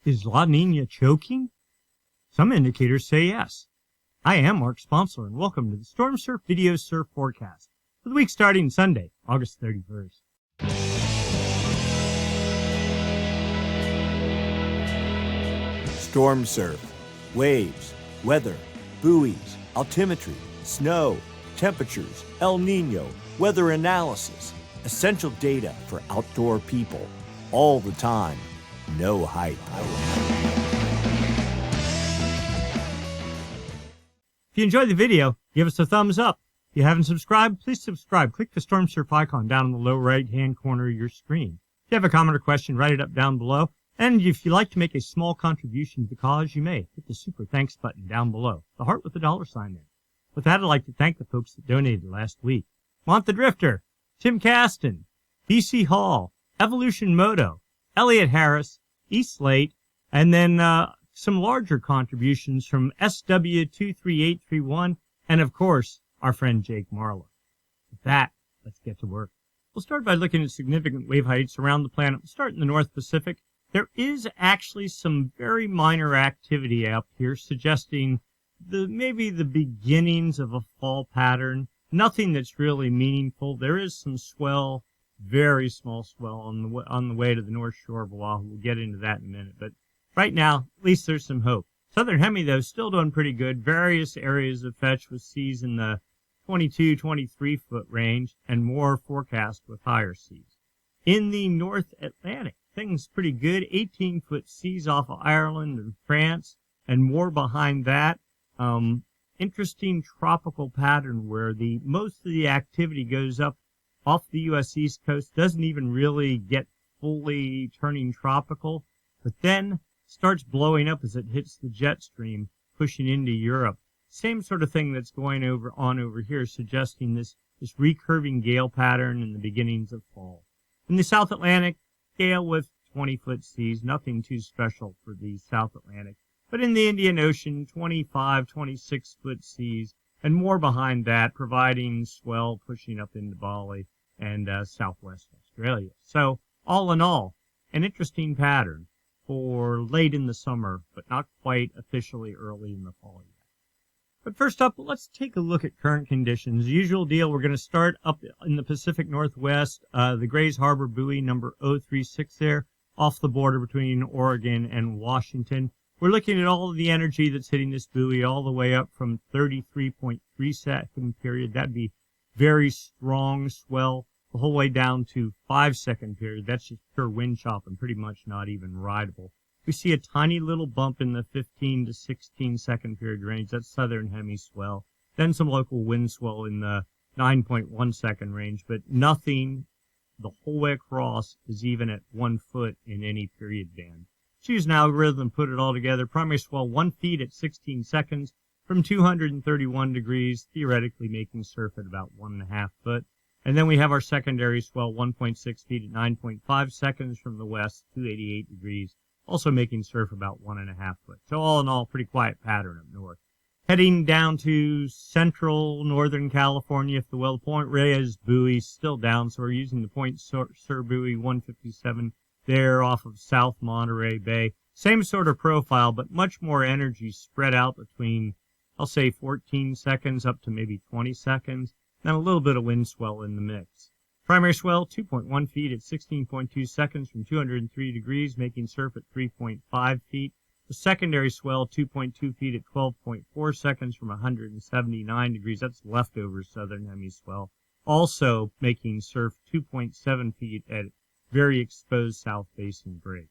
Is La Nina choking? Some indicators say yes. I am Mark Sponsor, and welcome to the Stormsurf Video Surf Forecast for the week starting Sunday, August 31st. Stormsurf, waves, weather, buoys, altimetry, snow, temperatures, El Nino, weather analysis, essential data for outdoor people, all the time, no hype. If you enjoyed the video, give us a thumbs up. If you haven't subscribed, please subscribe. Click the Stormsurf icon down in the lower right-hand corner of your screen. If you have a comment or question, write it up down below. And if you'd like to make a small contribution to the cause, you may. Hit the super thanks button down below, the heart with the $sign there. With that, I'd like to thank the folks that donated last week. Mont the Drifter, Tim Caston, BC Hall, Evolution Moto, Elliot Harris, East Late, and then some larger contributions from SW23831, and of course, our friend Jake Marlowe. With that, let's get to work. We'll start by looking at significant wave heights around the planet. We'll start in the North Pacific. There is actually some very minor activity up here suggesting maybe the beginnings of a fall pattern. Nothing that's really meaningful. There is some swell, very small swell on the way to the north shore of Oahu. We'll get into that in a minute. But right now, at least there's some hope. Southern Hemi, though, still doing pretty good. Various areas of fetch with seas in the 22, 23-foot range, and more forecast with higher seas. In the North Atlantic, things pretty good. 18-foot seas off of Ireland and France, and more behind that. Interesting tropical pattern where most of the activity goes up off the U.S. East Coast, doesn't even really get fully turning tropical, but then starts blowing up as it hits the jet stream, pushing into Europe. Same sort of thing that's going on over here, suggesting this recurving gale pattern and the beginnings of fall. In the South Atlantic, gale with 20-foot seas, nothing too special for the South Atlantic. But in the Indian Ocean, 25, 26-foot seas, and more behind that, providing swell pushing up into Bali and southwest Australia. So, all in all, an interesting pattern for late in the summer, but not quite officially early in the fall yet. But first up, let's take a look at current conditions. The usual deal, we're going to start up in the Pacific Northwest, the Grays Harbor buoy number 036 there, off the border between Oregon and Washington. We're looking at all of the energy that's hitting this buoy all the way up from 33.3 second period. That'd be very strong swell the whole way down to 5-second period. That's just pure wind chop and pretty much not even rideable. We see a tiny little bump in the 15 to 16 second period range. That's southern hemi swell. Then some local wind swell in the 9.1 second range, but nothing the whole way across is even at 1 foot in any period band. Choose an algorithm, put it all together. Primary swell 1 feet at 16 seconds from 231 degrees, theoretically making surf at about 1.5 foot. And then we have our secondary swell 1.6 feet at 9.5 seconds from the west, 288 degrees, also making surf about 1.5 foot. So all in all, pretty quiet pattern up north. Heading down to central northern California, if the well, Point Reyes buoy still down, so we're using the Point Sur buoy 157 there off of South Monterey Bay. Same sort of profile, but much more energy spread out between, I'll say 14 seconds up to maybe 20 seconds, and a little bit of wind swell in the mix. Primary swell 2.1 feet at 16.2 seconds from 203 degrees, making surf at 3.5 feet. The secondary swell 2.2 feet at 12.4 seconds from 179 degrees. That's leftover southern hemi swell. Also making surf 2.7 feet at very exposed South Basin breaks.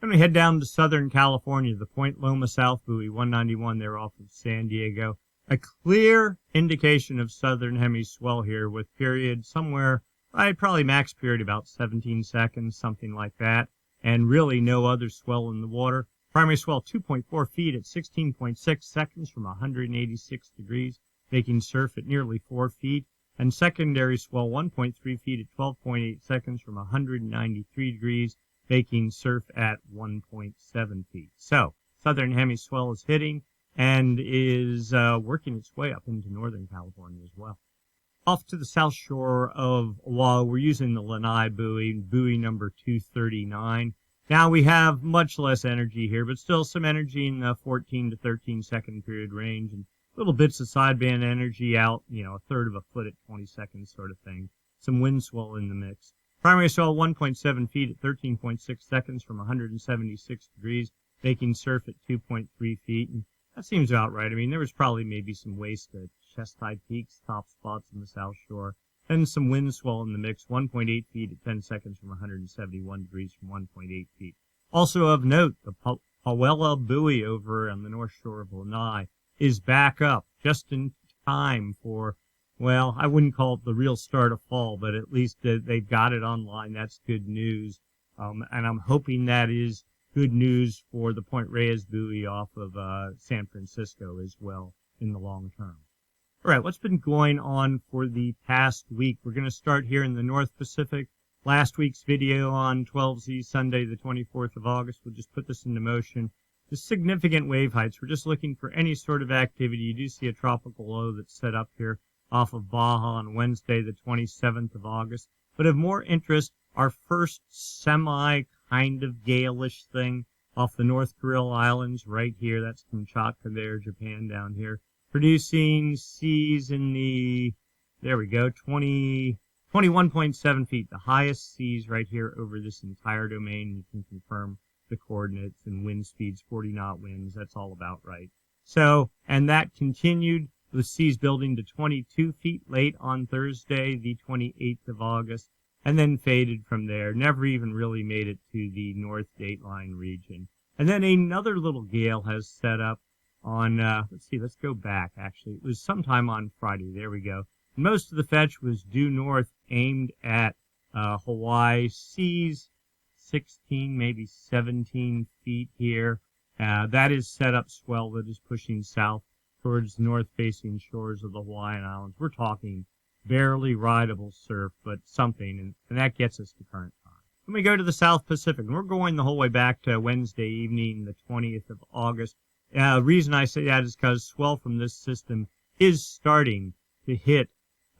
Then we head down to Southern California, the Point Loma South buoy 191 there off of San Diego. A clear indication of southern hemi swell here with period somewhere, probably max period about 17 seconds, something like that, and really no other swell in the water. Primary swell 2.4 feet at 16.6 seconds from 186 degrees, making surf at nearly 4 feet. And secondary swell 1.3 feet at 12.8 seconds from 193 degrees, making surf at 1.7 feet. So, southern hemi swell is hitting and is working its way up into northern California as well. Off to the south shore of Oahu, we're using the Lanai buoy, buoy number 239. Now we have much less energy here, but still some energy in the 14 to 13 second period range, and little bits of sideband energy out, a third of a foot at 20 seconds sort of thing. Some wind swell in the mix. Primary swell 1.7 feet at 13.6 seconds from 176 degrees, making surf at 2.3 feet. And that seems about right. I mean, there was probably maybe some waste at chest-high peaks, top spots in the South Shore. Then some wind swell in the mix, 1.8 feet at 10 seconds from 171 degrees from 1.8 feet. Also of note, the Pawella buoy over on the North Shore of Lanai is back up just in time for, well, I wouldn't call it the real start of fall, but at least they've got it online. That's good news. And I'm hoping that is good news for the Point Reyes buoy off of San Francisco as well in the long term. All right, what's been going on for the past week? We're going to start here in the North Pacific. Last week's video on 12Z Sunday, the 24th of August, we'll just put this into motion. The significant wave heights, we're just looking for any sort of activity. You do see a tropical low that's set up here off of Baja on Wednesday, the 27th of August. But of more interest, our first semi kind of gale-ish thing off the North Kuril Islands right here. That's Kamchatka there, Japan down here. Producing seas in the, there we go, 21.7 feet, the highest seas right here over this entire domain. You can confirm the coordinates and wind speeds, 40 knot winds. That's all about right. So, and that continued with seas building to 22 feet late on Thursday, the 28th of August, and then faded from there. Never even really made it to the North Dateline region. And then another little gale has set up on, let's go back, actually. It was sometime on Friday. There we go. Most of the fetch was due north, aimed at Hawaii. Seas 16, maybe 17 feet here. That is set up swell that is pushing south towards north-facing shores of the Hawaiian Islands. We're talking barely rideable surf, but something, and that gets us to current time. Then we go to the South Pacific, and we're going the whole way back to Wednesday evening, the 20th of August. The reason I say that is because swell from this system is starting to hit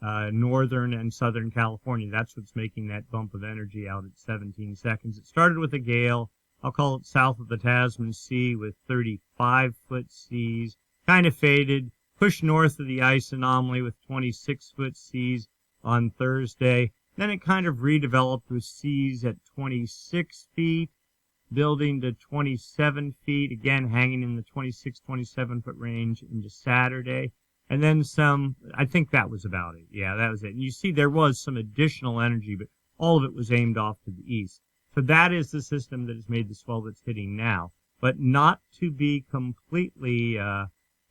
northern and southern California. That's what's making that bump of energy out at 17 seconds. It started with a gale. I'll call it south of the Tasman Sea with 35-foot seas. Kind of faded. Pushed north of the ice anomaly with 26-foot seas on Thursday. Then it kind of redeveloped with seas at 26 feet. Building to 27 feet, again hanging in the 26, 27-foot range into Saturday. And then some, I think that was about it. Yeah, that was it. And you see there was some additional energy, but all of it was aimed off to the east. So that is the system that has made the swell that's hitting now. But not to be completely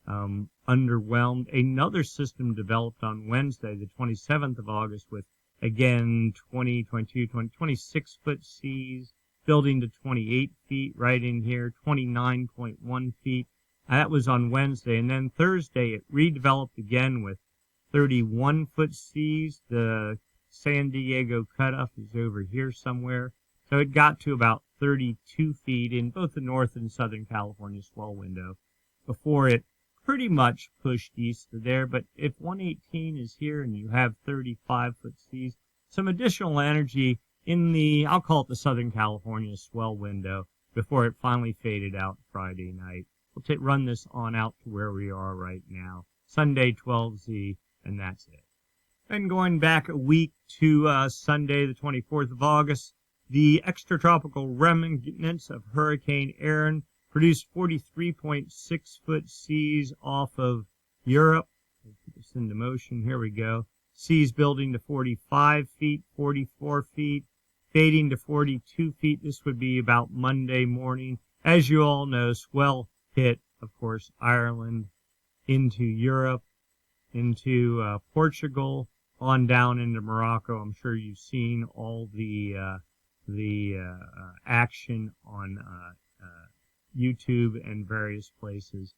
underwhelmed, another system developed on Wednesday, the 27th of August, with, again, 26-foot seas. Building to 28 feet right in here, 29.1 feet. That was on Wednesday. And then Thursday, it redeveloped again with 31-foot seas. The San Diego cutoff is over here somewhere. So it got to about 32 feet in both the North and Southern California swell window before it pretty much pushed east of there. But if 118 is here and you have 35-foot seas, some additional energy in the, I'll call it the Southern California swell window before it finally faded out Friday night. We'll run this on out to where we are right now. Sunday 12Z, and that's it. Then going back a week to Sunday the 24th of August, the extratropical remnants of Hurricane Aaron produced 43.6-foot seas off of Europe. We'll put this into motion. Here we go. Seas building to 45 feet, 44 feet, fading to 42 feet. This would be about Monday morning. As you all know, swell hit, of course, Ireland, into Europe, into Portugal, on down into Morocco. I'm sure you've seen all the action on YouTube and various places.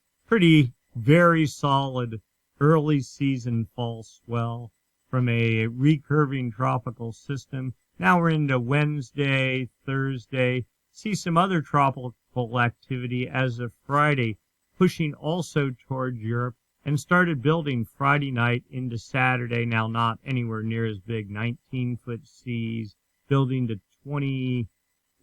Very solid early season fall swell from a recurving tropical system. Now we're into Wednesday, Thursday. See some other tropical activity as of Friday, pushing also toward Europe, and started building Friday night into Saturday. Now not anywhere near as big, 19-foot seas, building to 23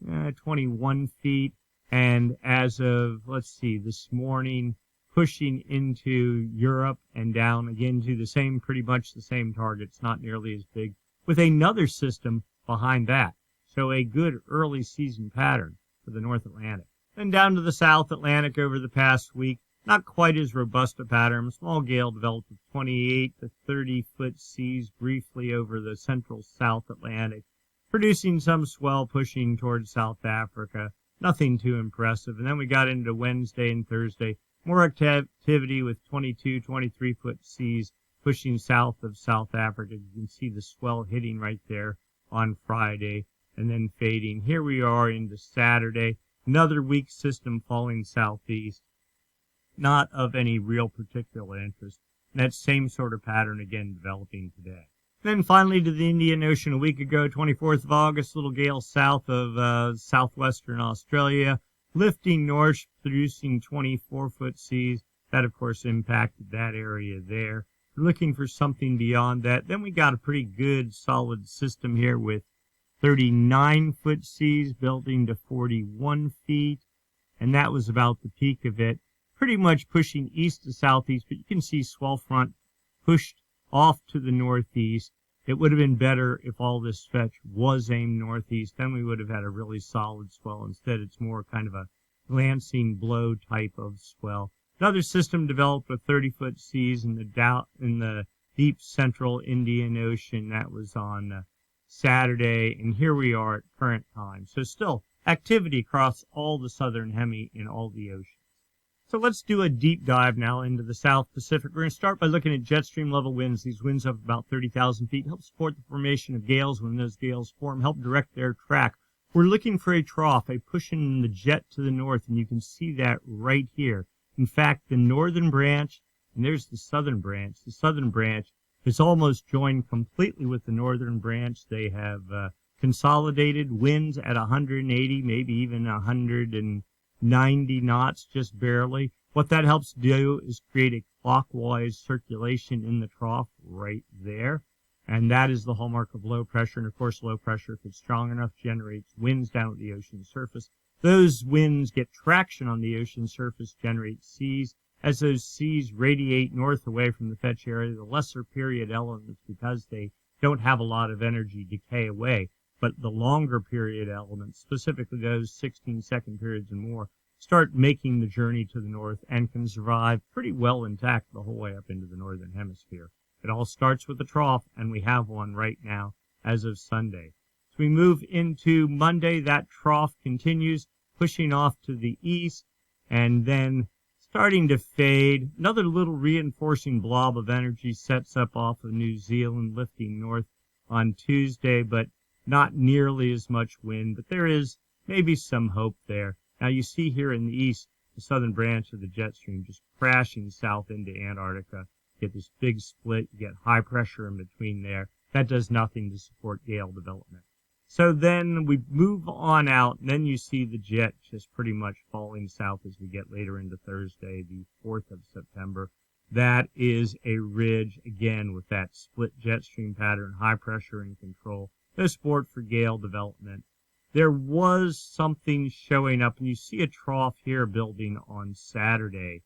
21 feet. And as of, let's see, this morning, pushing into Europe and down again to the same, pretty much the same targets, not nearly as big, with another system behind that. So a good early season pattern for the North Atlantic. Then down to the South Atlantic over the past week, not quite as robust a pattern. A small gale developed with 28 to 30 foot seas briefly over the central South Atlantic, producing some swell pushing towards South Africa. Nothing too impressive. And then we got into Wednesday and Thursday. More activity with 22, 23 foot seas pushing south of South Africa. You can see the swell hitting right there on Friday and then fading. Here we are into Saturday. Another weak system falling southeast. Not of any real particular interest. And that same sort of pattern again developing today. Then finally to the Indian Ocean a week ago, 24th of August, little gale south of southwestern Australia, lifting north, producing 24-foot seas. That, of course, impacted that area there. We're looking for something beyond that. Then we got a pretty good, solid system here with 39-foot seas building to 41 feet, and that was about the peak of it. Pretty much pushing east to southeast, but you can see swell front pushed off to the northeast. It would have been better if all this fetch was aimed northeast. Then we would have had a really solid swell. Instead, it's more kind of a glancing blow type of swell. Another system developed with 30-foot seas in the deep central Indian Ocean. That was on Saturday, and here we are at current time. So still activity across all the southern hemi in all the oceans. So let's do a deep dive now into the South Pacific. We're going to start by looking at Jetstream level winds. These winds up about 30,000 feet help support the formation of gales when those gales form, help direct their track. We're looking for a trough, a pushing the jet to the north, and you can see that right here. In fact, the northern branch, and there's the southern branch. The southern branch is almost joined completely with the northern branch. They have consolidated winds at 180, maybe even 190 knots, just barely. What that helps do is create a clockwise circulation in the trough right there. And that is the hallmark of low pressure. And of course, low pressure, if it's strong enough, generates winds down at the ocean surface. Those winds get traction on the ocean surface, generate seas. As those seas radiate north away from the fetch area, the lesser period elements, because they don't have a lot of energy, decay away. But the longer period elements, specifically those 16-second periods and more, start making the journey to the north and can survive pretty well intact the whole way up into the northern hemisphere. It all starts with a trough, and we have one right now as of Sunday. So we move into Monday. That trough continues, pushing off to the east, and then starting to fade. Another little reinforcing blob of energy sets up off of New Zealand, lifting north on Tuesday, but not nearly as much wind. But there is maybe some hope there. Now you see here in the east, the southern branch of the jet stream just crashing south into Antarctica. You get this big split, you get high pressure in between there. That does nothing to support gale development. So then we move on out, and then you see the jet just pretty much falling south as we get later into Thursday, the 4th of September. That is a ridge, again, with that split jet stream pattern, high pressure and control. No support for gale development. There was something showing up, and you see a trough here building on Saturday,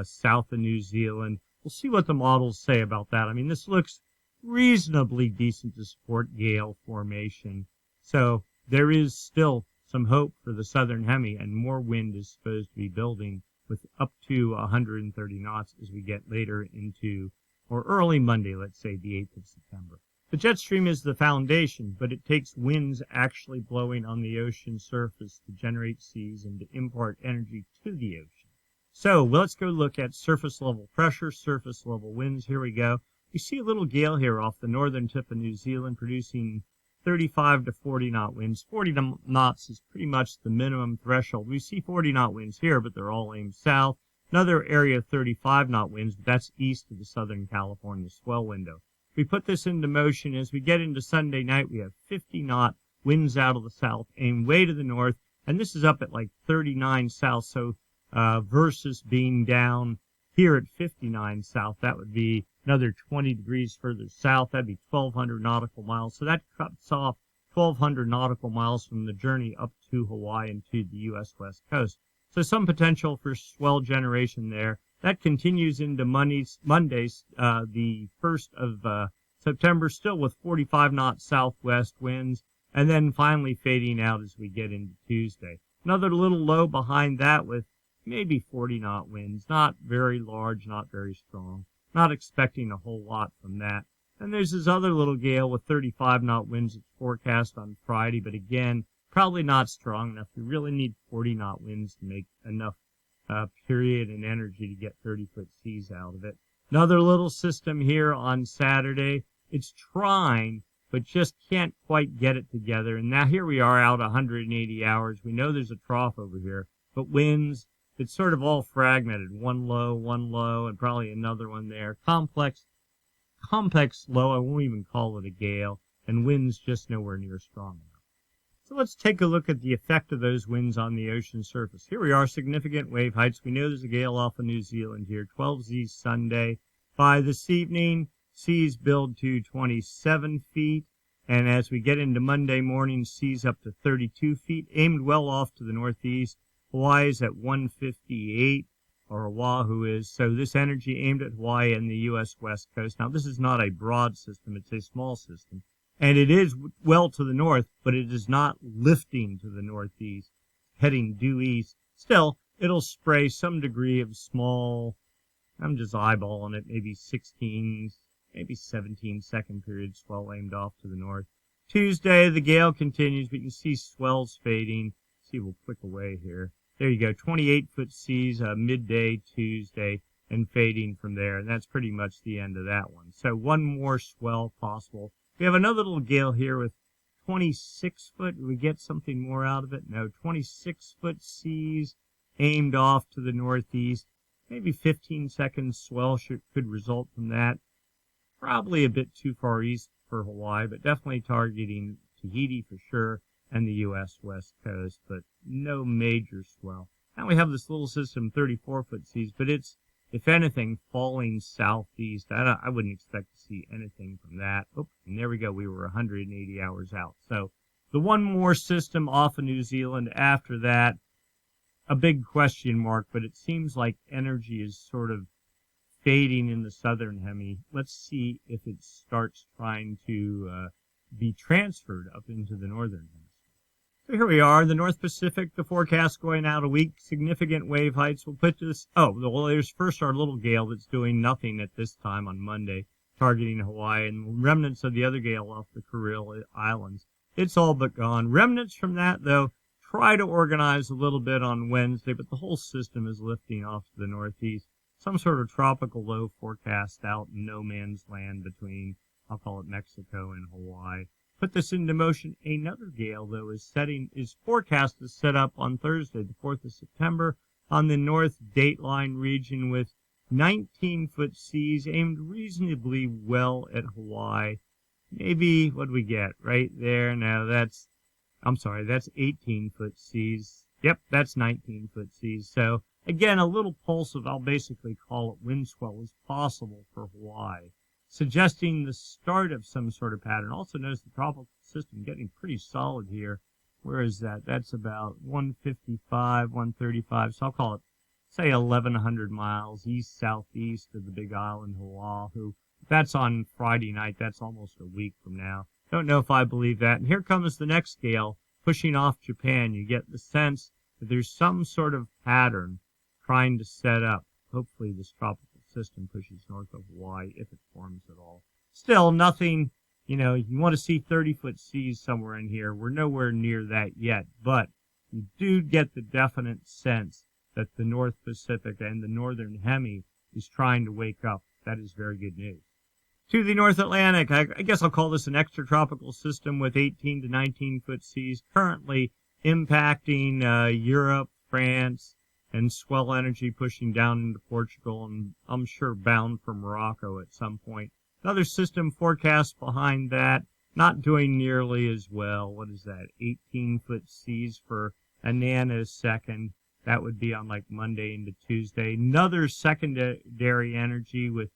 south of New Zealand. We'll see what the models say about that. I mean, this looks reasonably decent to support gale formation. So there is still some hope for the southern hemi, and more wind is supposed to be building with up to 130 knots as we get later into, or early Monday, let's say the 8th of September. The jet stream is the foundation, but it takes winds actually blowing on the ocean surface to generate seas and to impart energy to the ocean. So let's go look at surface level pressure, surface level winds. Here we go. You see a little gale here off the northern tip of New Zealand producing 35 to 40 knot winds. 40 knots is pretty much the minimum threshold. We see 40 knot winds here, but they're all aimed south. Another area of 35 knot winds, but that's east of the Southern California swell window. We put this into motion. As we get into Sunday night, we have 50 knot winds out of the south, aimed way to the north, and this is up at like 39 south, so versus being down here at 59 south, that would be another 20 degrees further south. That'd be 1,200 nautical miles, so that cuts off 1,200 nautical miles from the journey up to Hawaii and to the U.S. West Coast. So some potential for swell generation there. That continues into Mondays, the 1st of September, still with 45 knot southwest winds, and then finally fading out as we get into Tuesday. Another little low behind that with maybe 40 knot winds, not very large, not very strong. Not expecting a whole lot from that. And there's this other little gale with 35 knot winds that's forecast on Friday, but again, probably not strong enough. We really need 40 knot winds to make enough period and energy to get 30-foot seas out of it. Another little system here on Saturday. It's trying, but just can't quite get it together. And now here we are out 180 hours. We know there's a trough over here, but winds, it's sort of all fragmented. One low, and probably another one there. Complex low, I won't even call it a gale, and winds just nowhere near strong enough. So let's take a look at the effect of those winds on the ocean surface. Here we are, significant wave heights. We know there's a gale off of New Zealand here, 12 Z's Sunday. By this evening, seas build to 27 feet, and as we get into Monday morning, seas up to 32 feet, aimed well off to the northeast. Hawaii is at 158, or Oahu is, so this energy aimed at Hawaii and the U.S. West Coast. Now, this is not a broad system, it's a small system. And it is well to the north, but it is not lifting to the northeast, heading due east. Still, it'll spray some degree of small, I'm just eyeballing it, maybe 16, maybe 17 second period swell aimed off to the north. Tuesday, the gale continues, but you can see swells fading. See, we'll click away here. There you go, 28-foot seas, midday Tuesday, and fading from there. And that's pretty much the end of that one. So one more swell possible. We have another little gale here with 26 foot. Do we get something more out of it? No, 26-foot seas aimed off to the northeast. Maybe 15-second swell could result from that. Probably a bit too far east for Hawaii, but definitely targeting Tahiti for sure and the U.S. West Coast, but no major swell. Now we have this little system, 34-foot seas, but it's, if anything, falling southeast. I wouldn't expect to see anything from that. Oh, and there we go. We were 180 hours out. So the one more system off of New Zealand after that, a big question mark, but it seems like energy is sort of fading in the southern hemi. Let's see if it starts trying to be transferred up into the northern hemisphere. So here we are, the North Pacific, the forecast going out a week, significant wave heights. We'll put this, well, there's first our little gale that's doing nothing at this time on Monday, targeting Hawaii, and remnants of the other gale off the Kuril Islands. It's all but gone. Remnants from that, though, try to organize a little bit on Wednesday, but the whole system is lifting off to the northeast. Some sort of tropical low forecast out in no man's land between, I'll call it Mexico and Hawaii. Put this into motion. Another gale, though, is forecast to set up on Thursday, the 4th of September, on the North Dateline region with 19-foot seas aimed reasonably well at Hawaii. Maybe, what do we get? Right there. Now that's 18-foot seas. Yep, that's 19-foot seas. So, again, a little pulse of, I'll basically call it wind swell, is possible for Hawaii, suggesting the start of some sort of pattern. Also notice the tropical system getting pretty solid here. Where is that? That's about 155, 135. So I'll call it, say, 1,100 miles east-southeast of the big island, Oahu. That's on Friday night. That's almost a week from now. Don't know if I believe that. And here comes the next gale pushing off Japan. You get the sense that there's some sort of pattern trying to set up. Hopefully this tropical system pushes north of Hawaii, if it forms at all. Still, nothing, you want to see 30-foot seas somewhere in here. We're nowhere near that yet, but you do get the definite sense that the North Pacific and the Northern Hemi is trying to wake up. That is very good news. To the North Atlantic, I guess I'll call this an extratropical system with 18 to 19-foot seas, currently impacting Europe, France, and swell energy pushing down into Portugal, and I'm sure bound for Morocco at some point. Another system forecast behind that, not doing nearly as well. What is that? 18-foot seas for a nanosecond. That would be on like Monday into Tuesday. Another secondary energy with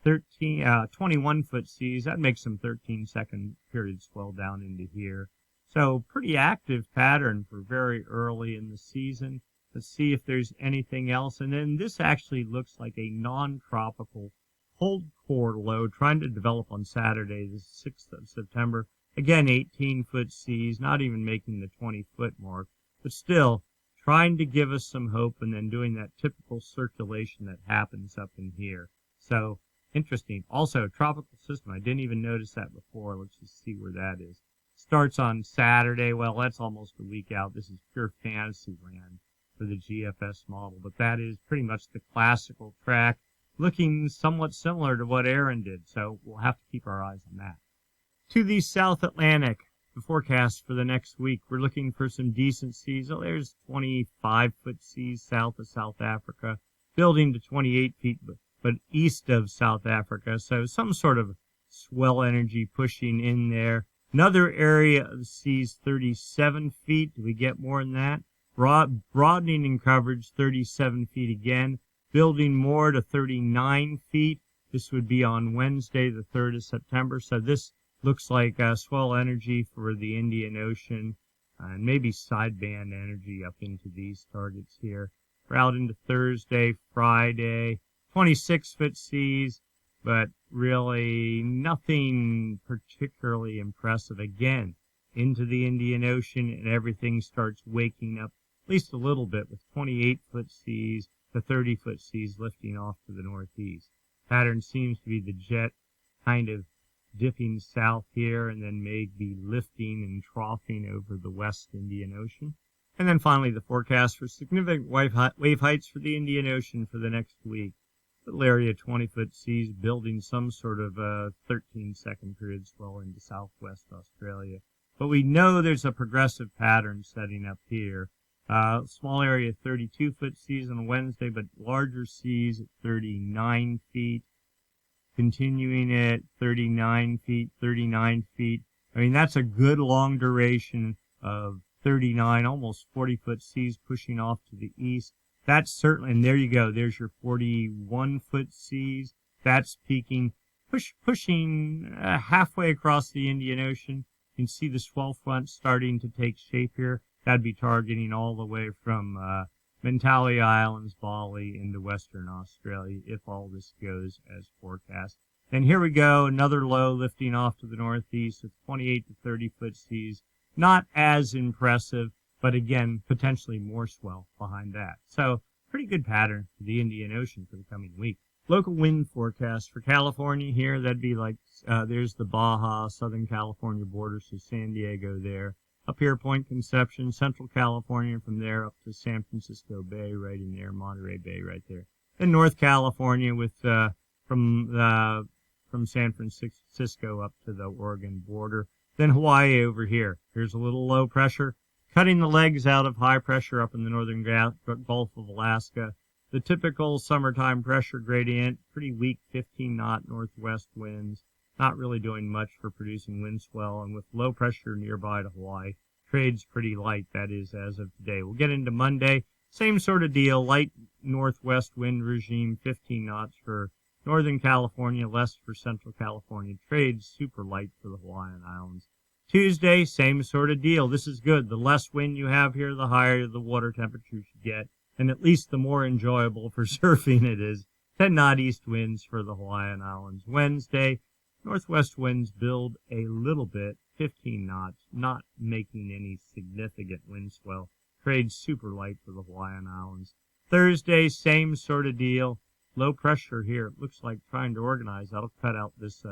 21-foot seas. That makes some 13-second period swell down into here. So pretty active pattern for very early in the season. Let's see if there's anything else. And then this actually looks like a non-tropical cold core low trying to develop on Saturday, the 6th of September. Again, 18-foot seas, not even making the 20-foot mark, but still trying to give us some hope and then doing that typical circulation that happens up in here. So interesting. Also, tropical system. I didn't even notice that before. Let's just see where that is. Starts on Saturday. Well, that's almost a week out. This is pure fantasy land for the GFS model, but that is pretty much the classical track, looking somewhat similar to what Aaron did. So we'll have to keep our eyes on that. To the South Atlantic, the forecast for the next week, we're looking for some decent seas. Oh, there's 25-foot seas south of South Africa, building to 28 feet, but east of South Africa. So some sort of swell energy pushing in there. Another area of the seas, 37 feet. Do we get more than that? Broadening in coverage, 37 feet again. Building more to 39 feet. This would be on Wednesday, the 3rd of September. So this looks like swell energy for the Indian Ocean and maybe sideband energy up into these targets here. We're out into Thursday, Friday, 26-foot seas, but really nothing particularly impressive. Again, into the Indian Ocean, and everything starts waking up at least a little bit with 28-foot seas to 30-foot seas lifting off to the northeast. Pattern seems to be the jet kind of dipping south here and then maybe lifting and troughing over the West Indian Ocean. And then finally the forecast for significant wave heights for the Indian Ocean for the next week. Little area 20-foot seas building some sort of 13-second period swell into southwest Australia. But we know there's a progressive pattern setting up here. Small area 32-foot seas on Wednesday, but larger seas at 39 feet. Continuing at 39 feet, 39 feet. I mean, that's a good long duration of 39, almost 40-foot seas pushing off to the east. That's certainly, and there you go. There's your 41-foot seas. That's peaking, pushing halfway across the Indian Ocean. You can see the swell front starting to take shape here. That'd be targeting all the way from Mentawai Islands, Bali, into Western Australia, if all this goes as forecast. Then here we go, another low lifting off to the northeast with 28 to 30-foot seas. Not as impressive, but again, potentially more swell behind that. So, pretty good pattern for the Indian Ocean for the coming week. Local wind forecast for California here, that'd be like, there's the Baja, Southern California border, so San Diego there. Up here, Point Conception, Central California, from there up to San Francisco Bay, right in there, Monterey Bay, right there. Then North California, with from San Francisco up to the Oregon border. Then Hawaii over here. Here's a little low pressure, cutting the legs out of high pressure up in the northern Gulf of Alaska. The typical summertime pressure gradient, pretty weak 15-knot northwest winds. Not really doing much for producing wind swell, and with low pressure nearby to Hawaii, trade's pretty light, that is, as of today. We'll get into Monday, same sort of deal, light northwest wind regime, 15 knots for Northern California, less for Central California. Trade's super light for the Hawaiian Islands. Tuesday, same sort of deal. This is good. The less wind you have here, the higher the water temperature you get, and at least the more enjoyable for surfing it is. 10-knot east winds for the Hawaiian Islands. Wednesday, northwest winds build a little bit, 15 knots, not making any significant wind swell. Trade super light for the Hawaiian Islands. Thursday, same sort of deal. Low pressure here. It looks like trying to organize. That'll cut out this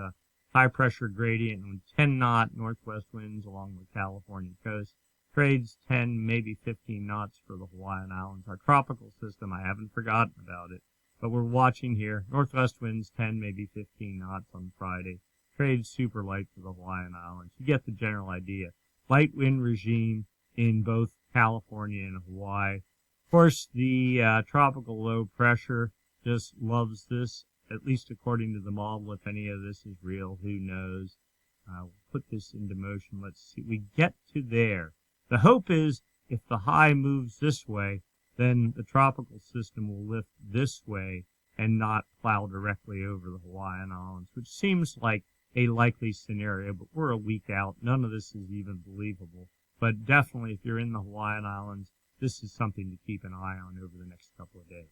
high pressure gradient and 10-knot northwest winds along the California coast. Trades 10, maybe 15 knots for the Hawaiian Islands. Our tropical system, I haven't forgotten about it. But we're watching here. Northwest winds 10, maybe 15 knots on Friday. Trade super light for the Hawaiian Islands. You get the general idea. Light wind regime in both California and Hawaii. Of course, the tropical low pressure just loves this, at least according to the model. If any of this is real, who knows? We'll put this into motion. Let's see. We get to there. The hope is if the high moves this way, then the tropical system will lift this way and not plow directly over the Hawaiian Islands, which seems like a likely scenario, but we're a week out. None of this is even believable. But definitely, if you're in the Hawaiian Islands, this is something to keep an eye on over the next couple of days.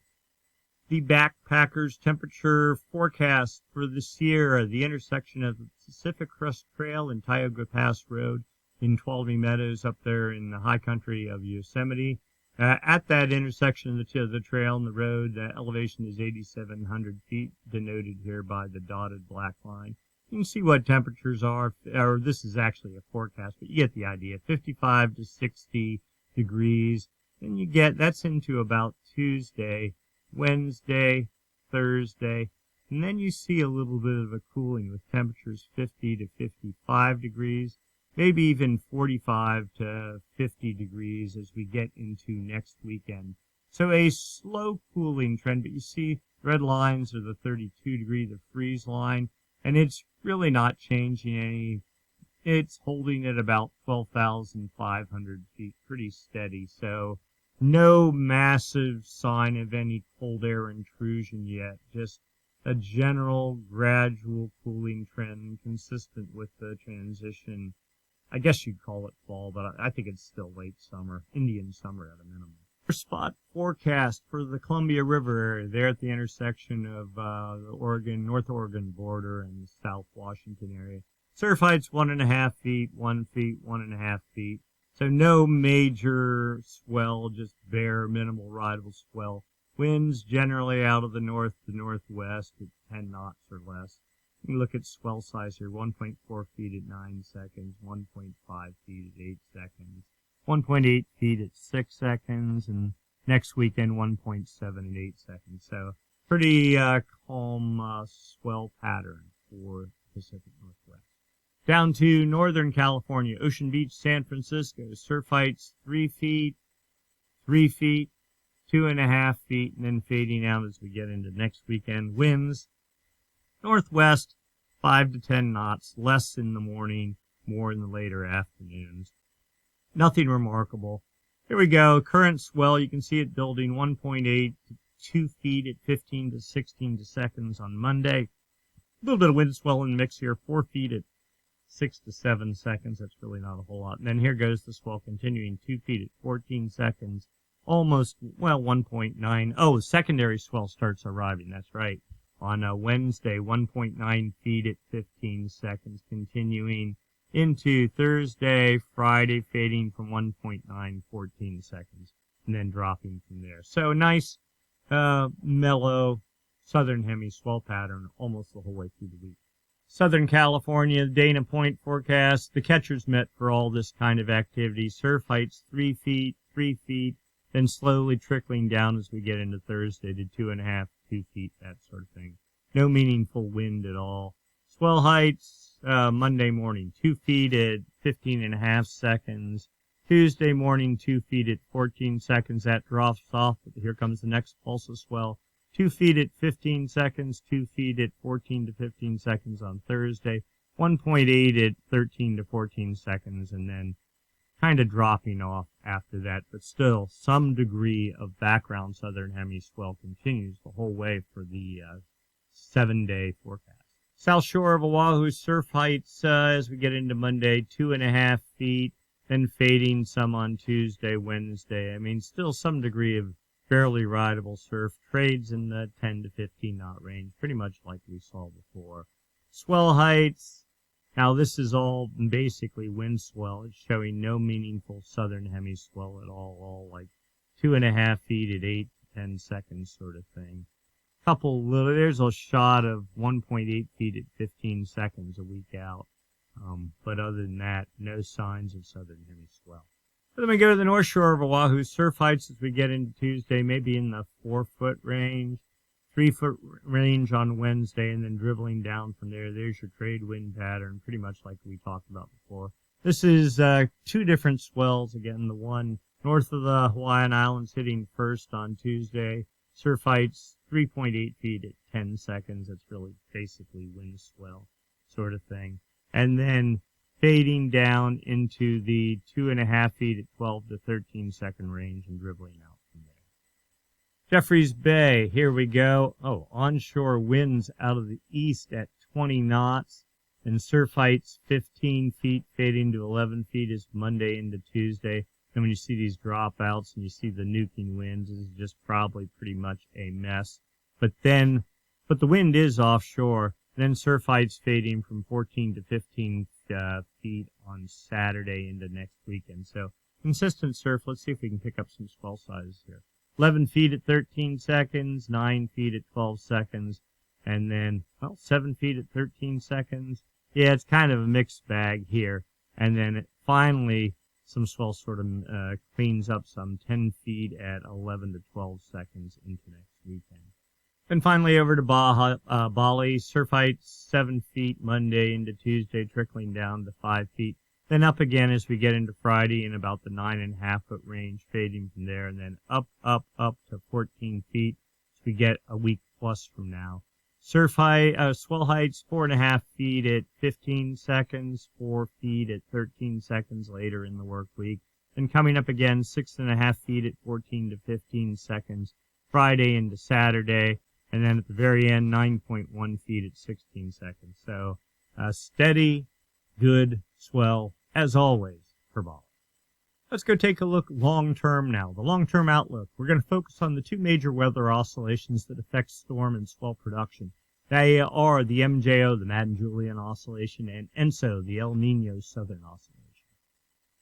The backpackers temperature forecast for the Sierra, the intersection of the Pacific Crest Trail and Tioga Pass Road in Tuolumne Meadows up there in the high country of Yosemite. At that intersection of the trail and the road, the elevation is 8,700 feet, denoted here by the dotted black line. You can see what temperatures are, or this is actually a forecast, but you get the idea, 55 to 60 degrees. And you get, that's into about Tuesday, Wednesday, Thursday, and then you see a little bit of a cooling with temperatures 50 to 55 degrees. Maybe even 45 to 50 degrees as we get into next weekend. So a slow cooling trend, but you see red lines are the 32 degree, the freeze line, and it's really not changing any. It's holding at about 12,500 feet, pretty steady. So no massive sign of any cold air intrusion yet, just a general gradual cooling trend consistent with the transition. I guess you'd call it fall, but I think it's still late summer, Indian summer at a minimum. Spot forecast for the Columbia River area, there at the intersection of the North Oregon border and the South Washington area. Surf height's 1.5 feet, 1 feet, 1.5 feet. So no major swell, just bare minimal rideable swell. Winds generally out of the north to northwest at 10 knots or less. You look at swell size here, 1.4 feet at 9 seconds, 1.5 feet at 8 seconds, 1.8 feet at 6 seconds, and next weekend 1.7 at 8 seconds. So pretty calm swell pattern for Pacific Northwest. Down to Northern California, Ocean Beach, San Francisco, surf heights 3 feet, 3 feet, 2.5 feet, and then fading out as we get into next weekend. Winds northwest, 5 to 10 knots, less in the morning, more in the later afternoons. Nothing remarkable. Here we go. Current swell, you can see it building 1.8 to 2 feet at 15 to 16 seconds on Monday. A little bit of wind swell in the mix here, 4 feet at 6 to 7 seconds. That's really not a whole lot. And then here goes the swell continuing, 2 feet at 14 seconds, almost, 1.9. Oh, secondary swell starts arriving. That's right. On Wednesday, 1.9 feet at 15 seconds, continuing into Thursday, Friday, fading from 1.9, 14 seconds, and then dropping from there. So nice, mellow southern hemi swell pattern almost the whole way through the week. Southern California, Dana Point forecast, the catchers met for all this kind of activity. Surf heights 3 feet, 3 feet, then slowly trickling down as we get into Thursday to 2.5, 2 feet, that sort of thing. No meaningful wind at all. Swell heights, Monday morning, 2 feet at 15.5 seconds. Tuesday morning, 2 feet at 14 seconds. That drops off, but here comes the next pulse of swell. 2 feet at 15 seconds, 2 feet at 14 to 15 seconds on Thursday. 1.8 at 13 to 14 seconds, and then kind of dropping off after that, but still some degree of background southern hemi swell continues the whole way for the 7-day forecast. South shore of Oahu, surf heights as we get into Monday, 2.5 feet, then fading some on Tuesday, Wednesday. I mean, still some degree of barely rideable surf. Trades in the 10 to 15 knot range, pretty much like we saw before. Swell heights. Now, this is all basically wind swell. It's showing no meaningful southern hemi swell at all like 2.5 feet at 8 to 10 seconds sort of thing. There's a shot of 1.8 feet at 15 seconds a week out. But other than that, no signs of southern hemi swell. But then we go to the north shore of Oahu. Surf heights as we get into Tuesday, maybe in the 4-foot range. 3-foot range on Wednesday, and then dribbling down from there. There's your trade wind pattern, pretty much like we talked about before. This is 2 different swells. Again, the one north of the Hawaiian Islands hitting first on Tuesday. Surf heights 3.8 feet at 10 seconds. That's really basically wind swell sort of thing. And then fading down into the 2.5 feet at 12 to 13 second range and dribbling out from there. Jefferies Bay, here we go. Oh, onshore winds out of the east at 20 knots. And surf heights 15 feet fading to 11 feet is Monday into Tuesday. And when you see these dropouts and you see the nuking winds, this is just probably pretty much a mess. But the wind is offshore. Then surf heights fading from 14 to 15 feet on Saturday into next weekend. So consistent surf. Let's see if we can pick up some swell sizes here. 11 feet at 13 seconds, 9 feet at 12 seconds, and then, 7 feet at 13 seconds. Yeah, it's kind of a mixed bag here. And then finally, some swell sort of cleans up some 10 feet at 11 to 12 seconds into next weekend. Then finally over to Bali, surf heights 7 feet Monday into Tuesday, trickling down to 5 feet. Then up again as we get into Friday in about the 9.5 foot range, fading from there, and then up to 14 feet as we get a week plus from now. Surf height, swell heights 4.5 feet at 15 seconds, 4 feet at 13 seconds later in the work week. Then coming up again 6.5 feet at 14 to 15 seconds, Friday into Saturday. And then at the very end, 9.1 feet at 16 seconds. So, steady, good swell, as always, for Bali. Let's go take a look long-term now. The long-term outlook. We're going to focus on the two major weather oscillations that affect storm and swell production. They are the MJO, the Madden-Julian Oscillation, and ENSO, the El Nino Southern Oscillation.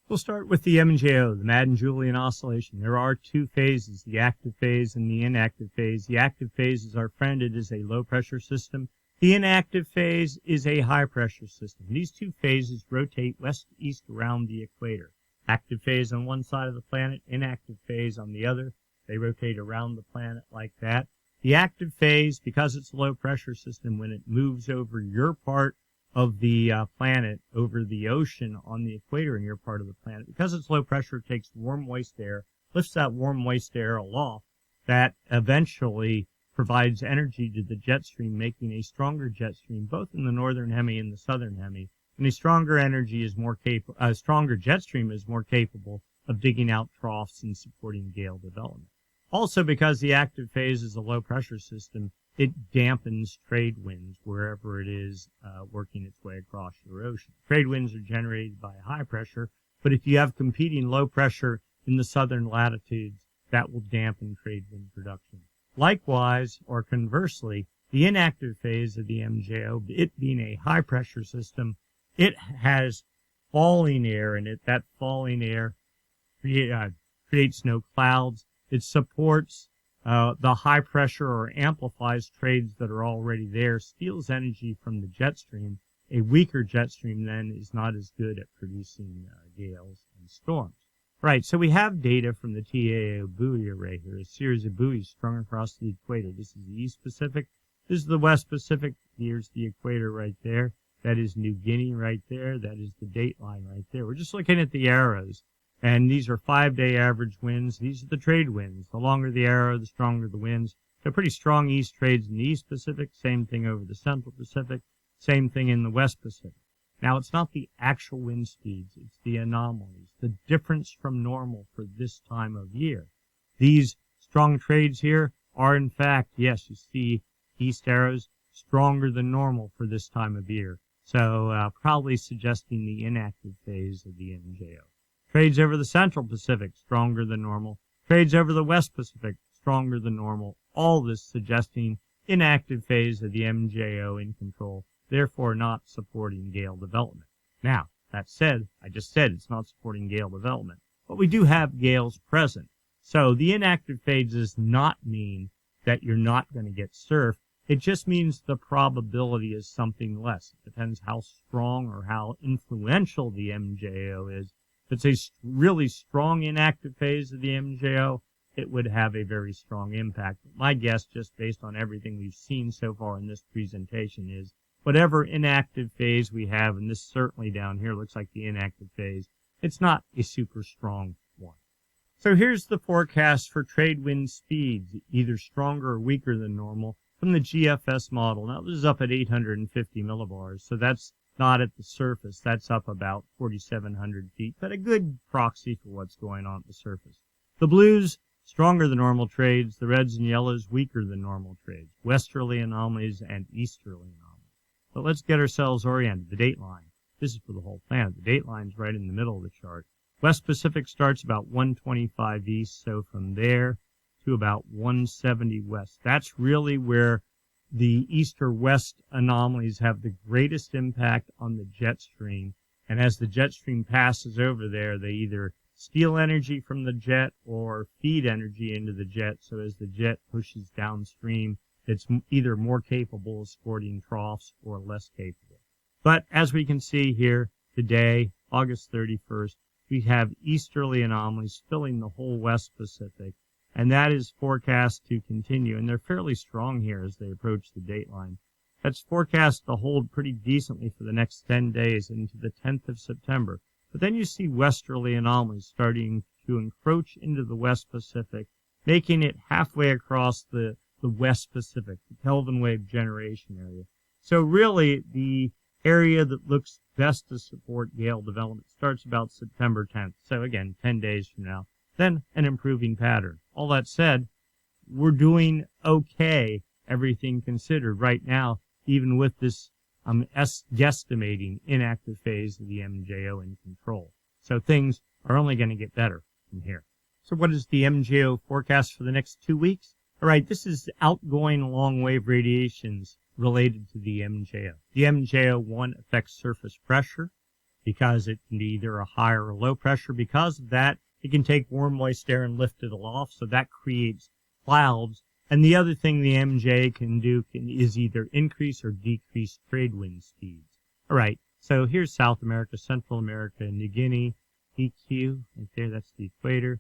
We'll start with the MJO, the Madden-Julian Oscillation. There are two phases, the active phase and the inactive phase. The active phase is our friend. It is a low-pressure system. The inactive phase is a high-pressure system. These two phases rotate west-east around the equator. Active phase on one side of the planet, inactive phase on the other. They rotate around the planet like that. The active phase, because it's a low-pressure system, when it moves over your part of the planet, over the ocean on the equator in your part of the planet, because it's low pressure, it takes warm, moist air, lifts that warm, moist air aloft. That eventually provides energy to the jet stream, making a stronger jet stream, both in the northern hemi and the southern hemi. And a stronger stronger jet stream is more capable of digging out troughs and supporting gale development. Also, because the active phase is a low pressure system, it dampens trade winds wherever it is working its way across your ocean. Trade winds are generated by high pressure, but if you have competing low pressure in the southern latitudes, that will dampen trade wind production. Likewise, or conversely, the inactive phase of the MJO, it being a high pressure system, it has falling air in it. That falling air creates no clouds. It supports the high pressure or amplifies trades that are already there, steals energy from the jet stream. A weaker jet stream then is not as good at producing gales and storms. Right, so we have data from the TAO buoy array here, a series of buoys strung across the equator. This is the East Pacific. This is the West Pacific. Here's the equator right there. That is New Guinea right there. That is the date line right there. We're just looking at the arrows. And these are 5-day average winds. These are the trade winds. The longer the arrow, the stronger the winds. So pretty strong east trades in the East Pacific. Same thing over the Central Pacific. Same thing in the West Pacific. Now, it's not the actual wind speeds. It's the anomalies, the difference from normal for this time of year. These strong trades here are, in fact, yes, you see east arrows, stronger than normal for this time of year. So probably suggesting the inactive phase of the MJO. Trades over the Central Pacific, stronger than normal. Trades over the West Pacific, stronger than normal. All this suggesting inactive phase of the MJO in control, therefore not supporting gale development. Now, that said, I just said it's not supporting gale development, but we do have gales present. So the inactive phase does not mean that you're not going to get surf. It just means the probability is something less. It depends how strong or how influential the MJO is. If it's a really strong inactive phase of the MJO, it would have a very strong impact. But my guess, just based on everything we've seen so far in this presentation, is whatever inactive phase we have, and this certainly down here looks like the inactive phase, it's not a super strong one. So here's the forecast for trade wind speeds, either stronger or weaker than normal, from the GFS model. Now, this is up at 850 millibars, so that's not at the surface. That's up about 4,700 feet, but a good proxy for what's going on at the surface. The blues, stronger than normal trades. The reds and yellows, weaker than normal trades. Westerly anomalies and easterly anomalies. But let's get ourselves oriented. The date line. This is for the whole planet. The date line's right in the middle of the chart. West Pacific starts about 125 east, so from there to about 170 west. That's really where the east or west anomalies have the greatest impact on the jet stream. And as the jet stream passes over there, they either steal energy from the jet or feed energy into the jet. So as the jet pushes downstream, it's either more capable of sporting troughs or less capable. But as we can see here today, August 31st, we have easterly anomalies filling the whole West Pacific, and that is forecast to continue. And they're fairly strong here as they approach the date line. That's forecast to hold pretty decently for the next 10 days into the 10th of September. But then you see westerly anomalies starting to encroach into the West Pacific, making it halfway across the West Pacific, the Kelvin wave generation area. So really, the area that looks best to support gale development starts about September 10th. So again, 10 days from now. Then an improving pattern. All that said, we're doing okay, everything considered right now, even with this guesstimating inactive phase of the MJO in control. So things are only going to get better from here. So what is the MJO forecast for the next 2 weeks? All right, this is outgoing long wave radiations related to the MJO. The MJO, one, affects surface pressure because it can be either a high or a low pressure. Because of that, it can take warm, moist air and lift it aloft, so that creates clouds. And the other thing the MJ can do is either increase or decrease trade wind speeds. All right, so here's South America, Central America, New Guinea, EQ, right there, that's the equator,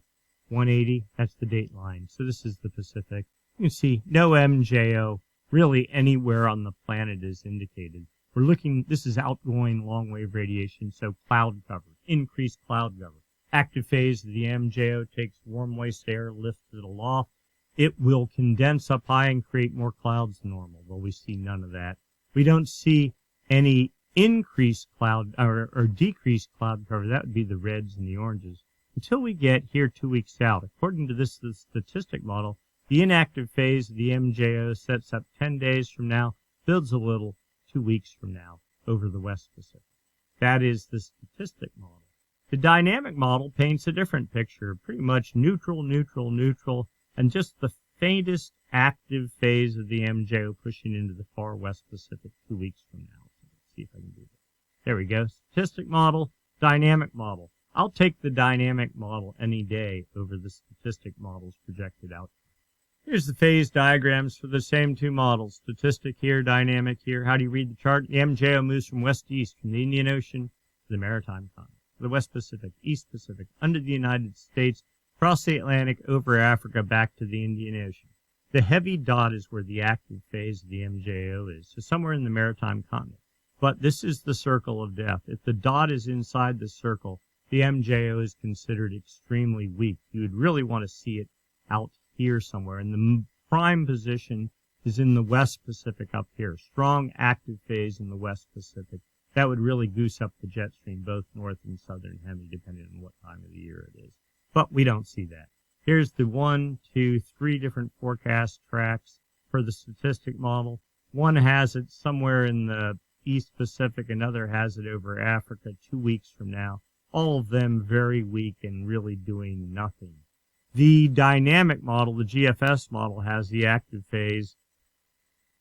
180, that's the date line. So this is the Pacific. You can see no MJO really anywhere on the planet is indicated. We're looking, this is outgoing long wave radiation, so cloud cover, increased cloud cover. Active phase of the MJO takes warm, moist air, lifts it aloft. It will condense up high and create more clouds than normal, but we see none of that. We don't see any increased cloud or decreased cloud cover. That would be the reds and the oranges. Until we get here 2 weeks out. According to this statistic model, the inactive phase of the MJO sets up 10 days from now, builds a little 2 weeks from now over the West Pacific. That is the statistic model. The dynamic model paints a different picture, pretty much neutral, neutral, neutral, and just the faintest active phase of the MJO pushing into the far West Pacific 2 weeks from now. So let's see if I can do that. There we go. Statistic model, dynamic model. I'll take the dynamic model any day over the statistic models projected out. Here's the phase diagrams for the same two models. Statistic here, dynamic here. How do you read the chart? The MJO moves from west to east, from the Indian Ocean to the Maritime Continent, the West Pacific, East Pacific, under the United States, across the Atlantic, over Africa, back to the Indian Ocean. The heavy dot is where the active phase of the MJO is, so somewhere in the Maritime Continent. But this is the circle of death. If the dot is inside the circle, the MJO is considered extremely weak. You would really want to see it out here somewhere. And the prime position is in the West Pacific up here. Strong active phase in the West Pacific. That would really goose up the jet stream, both north and southern hemi, depending on what time of the year it is. But we don't see that. Here's the 1, 2, 3 different forecast tracks for the statistic model. One has it somewhere in the East Pacific, another has it over Africa 2 weeks from now. All of them very weak and really doing nothing. The dynamic model, the GFS model, has the active phase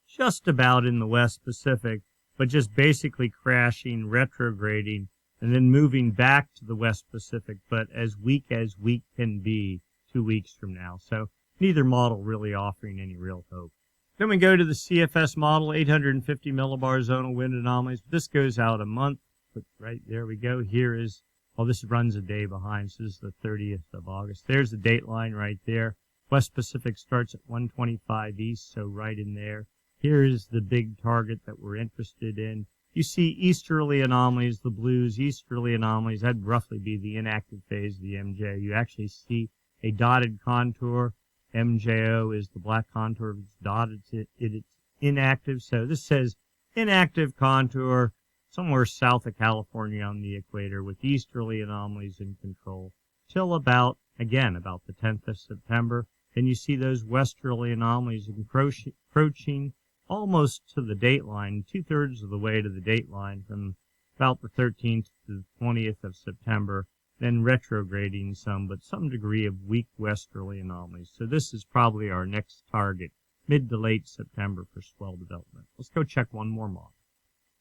just about in the West Pacific, but just basically crashing, retrograding, and then moving back to the West Pacific, but as weak can be 2 weeks from now. So neither model really offering any real hope. Then we go to the CFS model, 850 millibar zonal wind anomalies. This goes out a month. But right there we go. Here is, well, this runs a day behind, so this is the 30th of August. There's the date line right there. West Pacific starts at 125 east, so right in there. Here is the big target that we're interested in. You see easterly anomalies, the blues, easterly anomalies. That'd roughly be the inactive phase of the MJO. You actually see a dotted contour. MJO is the black contour. If it's dotted, it's inactive. So this says inactive contour somewhere south of California on the equator with easterly anomalies in control till about the 10th of September. Then you see those westerly anomalies encroaching almost to the date line, 2/3 of the way to the date line from about the 13th to the 20th of September, then retrograding some, but some degree of weak westerly anomalies. So this is probably our next target, mid to late September for swell development. Let's go check one more model.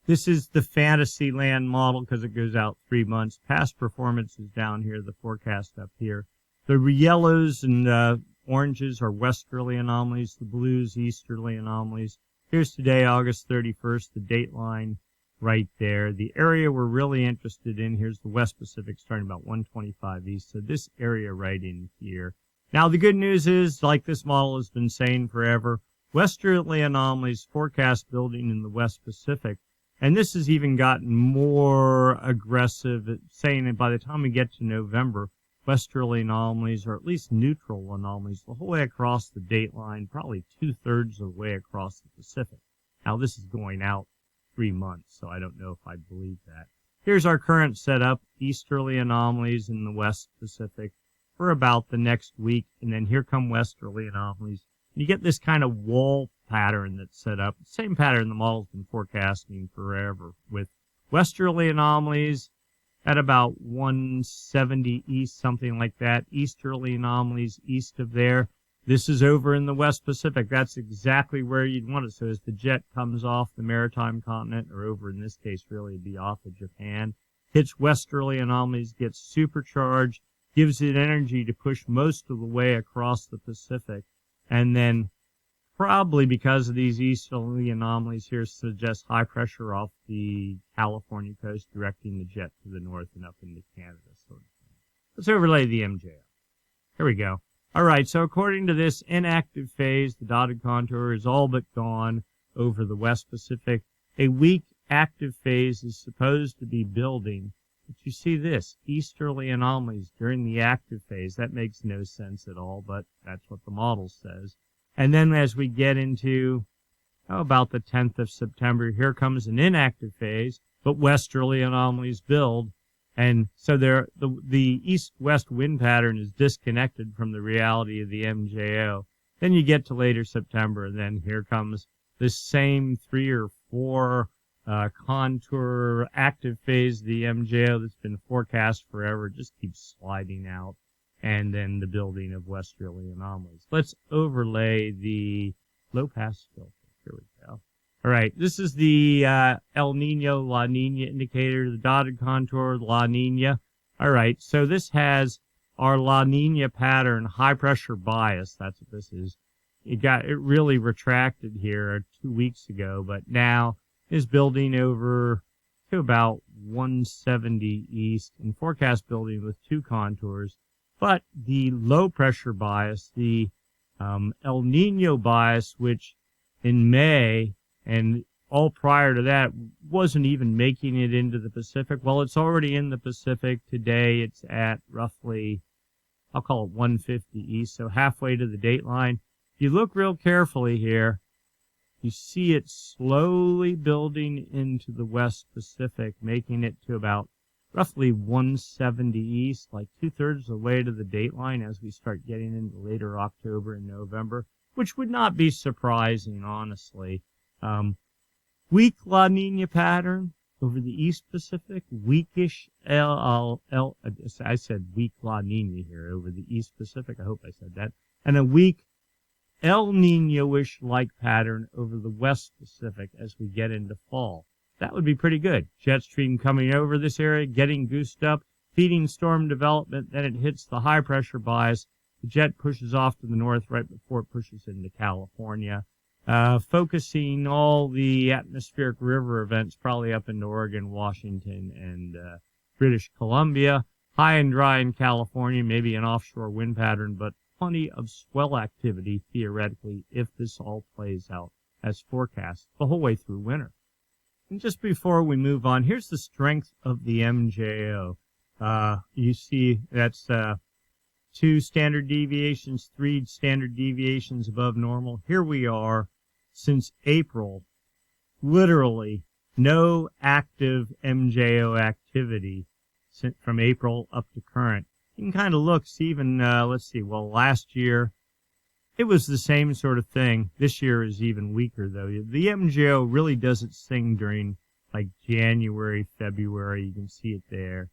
This is the Fantasyland model because it goes out 3 months. Past performance is down here, the forecast up here. The yellows and oranges are westerly anomalies, the blues easterly anomalies. Here's today, August 31st, the date line right there. The area we're really interested in, here's the West Pacific starting about 125 east. So this area right in here. Now the good news is, like this model has been saying forever, westerly anomalies forecast building in the West Pacific. And this has even gotten more aggressive at saying that by the time we get to November, westerly anomalies, or at least neutral anomalies, the whole way across the date line, probably 2/3 of the way across the Pacific. Now this is going out 3 months, so I don't know if I believe that. Here's our current setup, easterly anomalies in the West Pacific for about the next week, and then here come westerly anomalies. You get this kind of wall pattern that's set up. Same pattern the model's been forecasting forever, with westerly anomalies at about 170 east, something like that. Easterly anomalies east of there. This is over in the West Pacific. That's exactly where you'd want it. So as the jet comes off the maritime continent, or over in this case really it'd be off of Japan, hits westerly anomalies, gets supercharged, gives it energy to push most of the way across the Pacific, and then probably because of these easterly anomalies here suggests high pressure off the California coast, directing the jet to the north and up into Canada, sort of thing. Let's overlay the MJO. Here we go. All right, so according to this inactive phase, the dotted contour is all but gone over the West Pacific. A weak active phase is supposed to be building. But you see this, easterly anomalies during the active phase. That makes no sense at all, but that's what the model says. And then as we get into about the 10th of September, here comes an inactive phase, but westerly anomalies build. And so the east-west wind pattern is disconnected from the reality of the MJO. Then you get to later September, and then here comes this same 3 or 4 contour active phase of the MJO that's been forecast forever, just keeps sliding out. And then the building of westerly anomalies. Let's overlay the low-pass filter. Here we go. All right, this is the El Nino, La Nina indicator, the dotted contour, La Nina. All right, so this has our La Nina pattern, high-pressure bias. That's what this is. It really retracted here 2 weeks ago, but now is building over to about 170 east and forecast building with 2 contours. But the low-pressure bias, the El Nino bias, which in May and all prior to that wasn't even making it into the Pacific. Well, it's already in the Pacific. Today it's at roughly, I'll call it 150 east, so halfway to the date line. If you look real carefully here, you see it slowly building into the West Pacific, making it to about roughly 170 east, like 2/3 of the way to the date line as we start getting into later October and November, which would not be surprising, honestly. Weak La Nina pattern over the East Pacific, weakish I said weak La Nina here over the East Pacific. I hope I said that. And a weak El Nino-ish like pattern over the West Pacific as we get into fall. That would be pretty good. Jetstream coming over this area, getting goosed up, feeding storm development, then it hits the high pressure bias. The jet pushes off to the north right before it pushes into California. Focusing all the atmospheric river events probably up into Oregon, Washington, and British Columbia. High and dry in California, maybe an offshore wind pattern, but plenty of swell activity, theoretically, if this all plays out as forecast the whole way through winter. And just before we move on, here's the strength of the MJO. You see that's 2 standard deviations, 3 standard deviations above normal. Here we are since April, literally no active MJO activity from April up to current. You can kind of look, see even, let's see, well, last year, it was the same sort of thing. This year is even weaker, though. The MJO really does its thing during like January, February. You can see it there.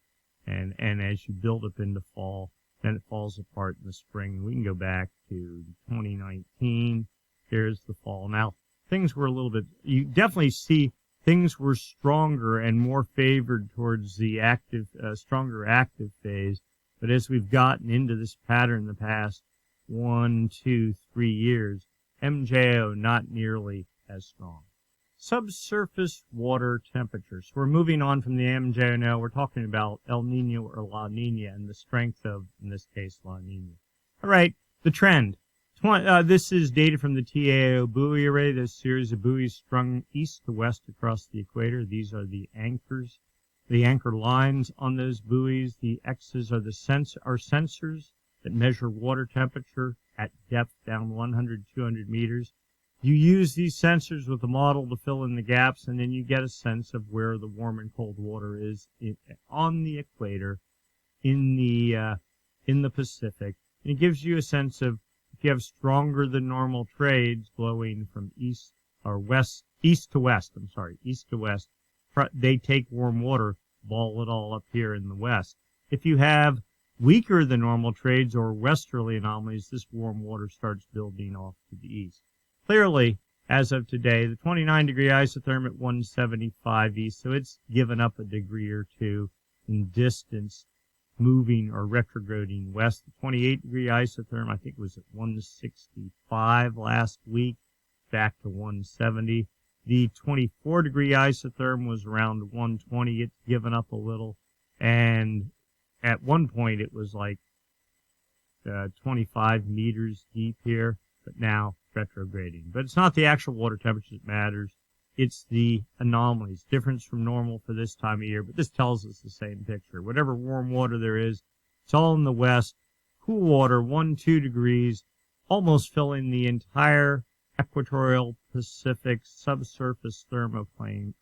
And as you build up into fall, then it falls apart in the spring. We can go back to 2019. There's the fall. Now, things were a little bit, you definitely see things were stronger and more favored towards the active, stronger active phase. But as we've gotten into this pattern the past 1, 2, 3 years, MJO not nearly as strong. Subsurface water temperatures. We're moving on from the MJO now. We're talking about El Nino or La Nina and the strength of, in this case, La Nina. All right, the trend. This is data from the TAO buoy array. This series of buoys strung east to west across the equator. These are the anchors, the anchor lines on those buoys. The X's are the sensors that measure water temperature at depth down 100, 200 meters. You use these sensors with a model to fill in the gaps, and then you get a sense of where the warm and cold water is on the equator in the Pacific. And it gives you a sense of if you have stronger than normal trades blowing from east to west, they take warm water, ball it all up here in the west. If you have weaker than normal trades or westerly anomalies, this warm water starts building off to the east. Clearly, as of today, the 29-degree isotherm at 175 east, so it's given up a degree or two in distance, moving or retrograding west. The 28-degree isotherm, I think, was at 165 last week, back to 170. The 24-degree isotherm was around 120. It's given up a little, and at one point it was like 25 meters deep here, but now retrograding. But it's not the actual water temperature that matters. It's the anomalies, difference from normal for this time of year. But this tells us the same picture. Whatever warm water there is, it's all in the west. Cool water, 1, 2 degrees, almost filling the entire equatorial Pacific subsurface thermocline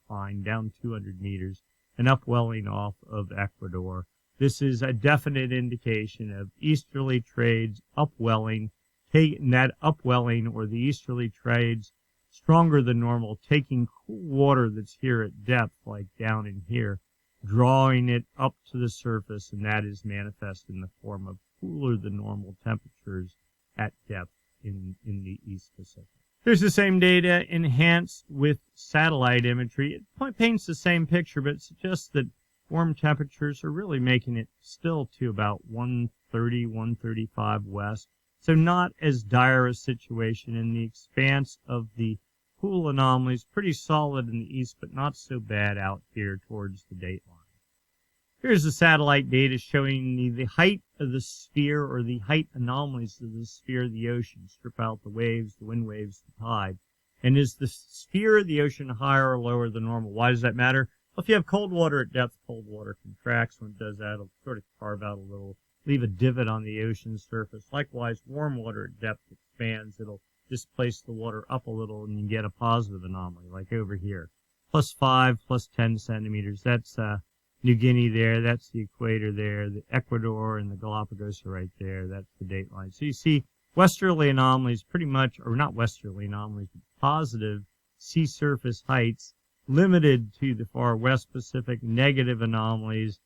down 200 meters and upwelling off of Ecuador. This is a definite indication of easterly trades upwelling, taking that upwelling or the easterly trades stronger than normal, taking cool water that's here at depth, like down in here, drawing it up to the surface, and that is manifest in the form of cooler than normal temperatures at depth in the East Pacific. Here's the same data enhanced with satellite imagery. It paints the same picture, but it suggests that warm temperatures are really making it still to about 130, 135 west. So not as dire a situation in the expanse of the cool anomalies, pretty solid in the east, but not so bad out here towards the date line. Here's the satellite data showing the height of the sphere or the height anomalies of the sphere of the ocean. Strip out the waves, the wind waves, the tide. And is the sphere of the ocean higher or lower than normal? Why does that matter? Well, if you have cold water at depth, cold water contracts. When it does that, it'll sort of carve out a little, leave a divot on the ocean surface. Likewise, warm water at depth expands. It'll displace the water up a little, and you get a positive anomaly, like over here. +5, +10 centimeters. That's New Guinea there. That's the equator there. The Ecuador and the Galapagos are right there. That's the date line. So you see westerly anomalies pretty much, or not westerly anomalies, but positive sea surface heights limited to the far west Pacific, negative anomalies,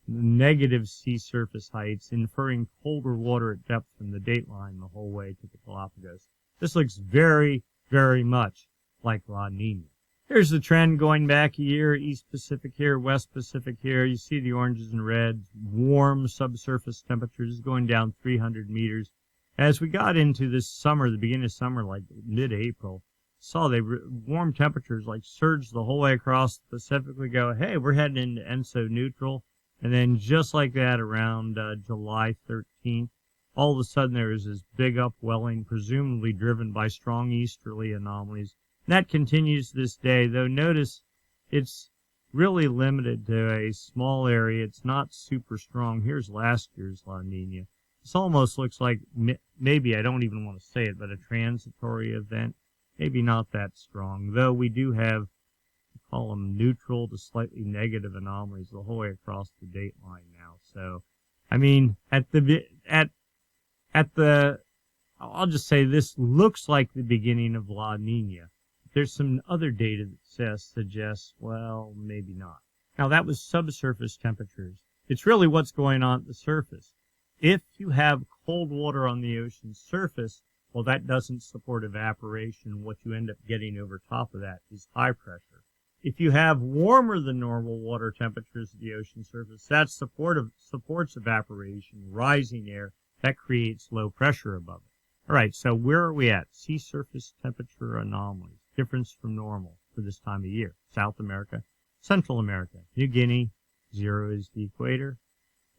negative sea surface heights, inferring colder water at depth from the date line the whole way to the Galapagos. This looks very, very much like La Nina. Here's the trend going back a year, East Pacific here, West Pacific here. You see the oranges and reds, warm subsurface temperatures going down 300 meters. As we got into this summer, the beginning of summer, like mid-April, saw warm temperatures like surged the whole way across the Pacific. We go, hey, we're heading into ENSO neutral. And then just like that, around July 13th, all of a sudden there was this big upwelling, presumably driven by strong easterly anomalies. And that continues this day, though notice it's really limited to a small area. It's not super strong. Here's last year's La Nina. This almost looks like, maybe, I don't even want to say it, but a transitory event. Maybe not that strong, though we do have, call them neutral to slightly negative anomalies the whole way across the date line now. So, I mean, at the I'll just say this looks like the beginning of La Nina. There's some other data that suggests, well, maybe not. Now, that was subsurface temperatures. It's really what's going on at the surface. If you have cold water on the ocean's surface, well, that doesn't support evaporation. What you end up getting over top of that is high pressure. If you have warmer than normal water temperatures at the ocean surface, that supports evaporation, rising air. That creates low pressure above it. All right, so where are we at? Sea surface temperature anomalies, difference from normal for this time of year. South America, Central America, New Guinea, 0 is the equator.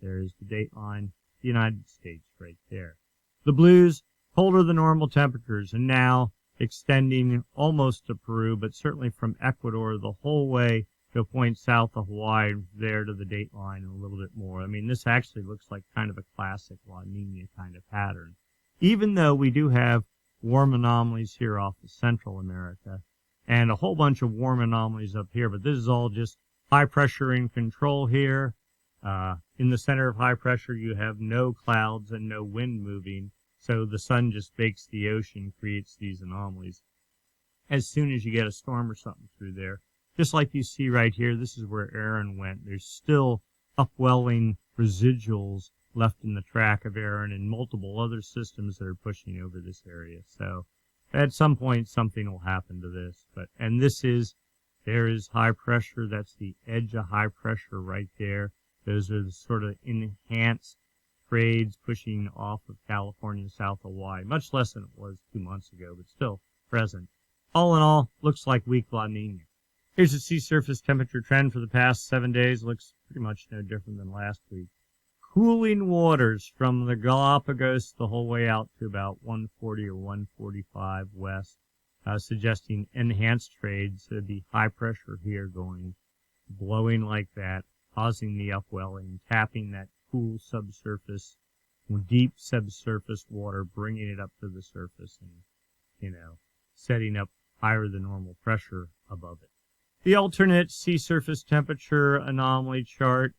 There is the dateline, the United States right there. The blues, colder than normal temperatures, and now extending almost to Peru, but certainly from Ecuador the whole way to a point south of Hawaii, there to the dateline and a little bit more. I mean, this actually looks like kind of a classic La Nina kind of pattern. Even though we do have warm anomalies here off of Central America and a whole bunch of warm anomalies up here, but this is all just high pressure in control here. In the center of high pressure, you have no clouds and no wind moving. So the sun just bakes the ocean, creates these anomalies. As soon as you get a storm or something through there, just like you see right here, this is where Aaron went. There's still upwelling residuals left in the track of Aaron and multiple other systems that are pushing over this area. So at some point, something will happen to this. And there is high pressure. That's the edge of high pressure right there. Those are the sort of enhanced trades pushing off of California and South Hawaii, much less than it was 2 months ago, but still present. All in all, looks like weak La Nina. Here's the sea surface temperature trend for the past 7 days. Looks pretty much no different than last week. Cooling waters from the Galapagos the whole way out to about 140 or 145 west, suggesting enhanced trades. There'd be high pressure here going, blowing like that, causing the upwelling, tapping that cool subsurface, deep subsurface water, bringing it up to the surface and, setting up higher than normal pressure above it. The alternate sea surface temperature anomaly chart,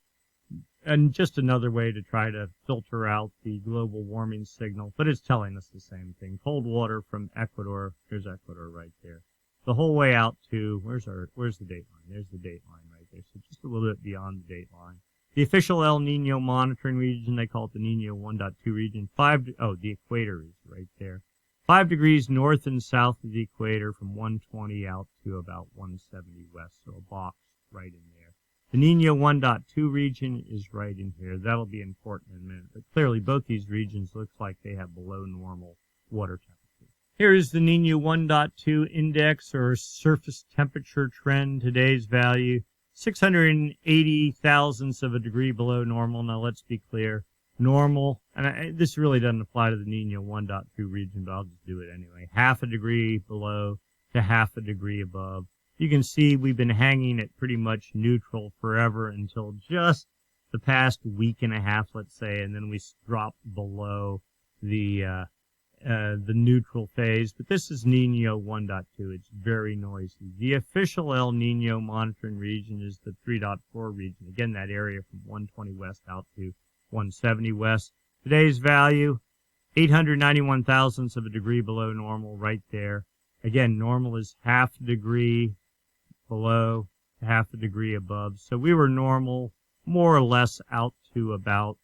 and just another way to try to filter out the global warming signal, but it's telling us the same thing. Cold water from Ecuador, there's Ecuador right there, the whole way out to, where's the dateline? There's the dateline right there, so just a little bit beyond the dateline. The official El Nino monitoring region, they call it the Nino 1.2 region. The equator is right there. 5 degrees north and south of the equator from 120 out to about 170 west, so a box right in there. The Nino 1.2 region is right in here. That'll be important in a minute. But clearly, both these regions look like they have below normal water temperature. Here is the Nino 1.2 index, or surface temperature trend. Today's value, 680 thousandths of a degree below normal. Now, let's be clear. Normal, and this really doesn't apply to the Nino 1.2 region, but I'll just do it anyway. Half a degree below to half a degree above. You can see we've been hanging at pretty much neutral forever until just the past week and a half, let's say, and then we drop below the neutral phase. But this is Nino 1.2. It's very noisy. The official El Nino monitoring region is the 3.4 region. Again, that area from 120 west out to 170 west. Today's value, 891 thousandths of a degree below normal right there. Again, normal is half a degree below, half a degree above. So we were normal more or less out to about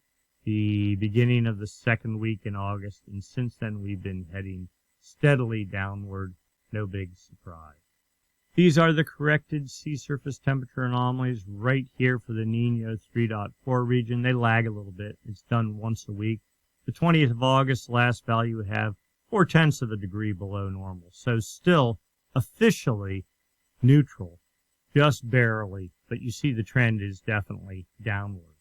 the beginning of the second week in August. And since then, we've been heading steadily downward. No big surprise. These are the corrected sea surface temperature anomalies right here for the Nino 3.4 region. They lag a little bit. It's done once a week. The 20th of August, last value would have 0.4 of a degree below normal. So still officially neutral, just barely. But you see the trend is definitely downward.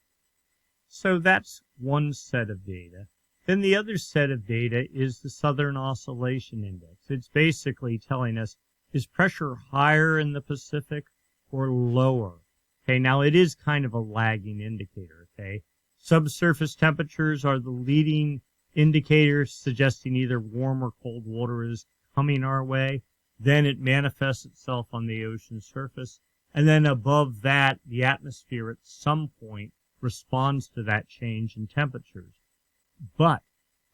So that's one set of data. Then the other set of data is the Southern Oscillation Index. It's basically telling us, is pressure higher in the Pacific or lower? Okay, now it is kind of a lagging indicator, okay? Subsurface temperatures are the leading indicator suggesting either warm or cold water is coming our way. Then it manifests itself on the ocean surface. And then above that, the atmosphere at some point responds to that change in temperatures. But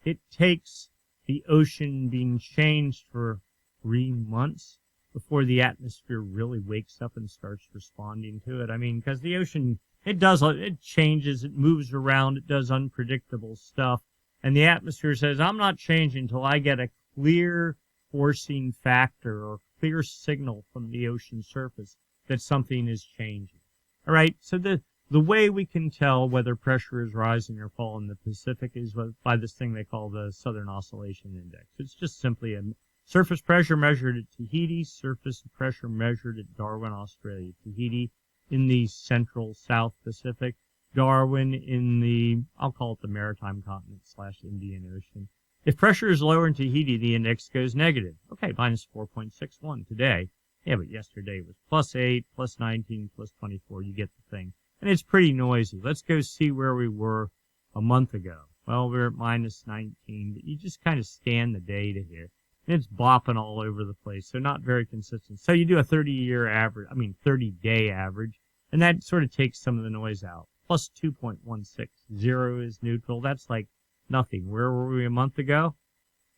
it takes the ocean being changed for 3 months before the atmosphere really wakes up and starts responding to it. I mean, because the ocean, it changes, it moves around, it does unpredictable stuff, and the atmosphere says, I'm not changing until I get a clear forcing factor or clear signal from the ocean surface that something is changing. All right, so the way we can tell whether pressure is rising or falling in the Pacific is by this thing they call the Southern Oscillation Index. It's just simply a surface pressure measured at Tahiti, surface pressure measured at Darwin, Australia. Tahiti in the central South Pacific, Darwin in the, I'll call it the maritime continent / Indian Ocean. If pressure is lower in Tahiti, the index goes negative. Okay, minus 4.61 today. Yeah, but yesterday it was plus 8, plus 19, plus 24. You get the thing. And it's pretty noisy. Let's go see where we were a month ago. Well, we're at minus 19, but you just kind of scan the data here. And it's bopping all over the place, so not very consistent. So you do a 30-day average, and that sort of takes some of the noise out. Plus 2.16. 0 is neutral. That's like nothing. Where were we a month ago?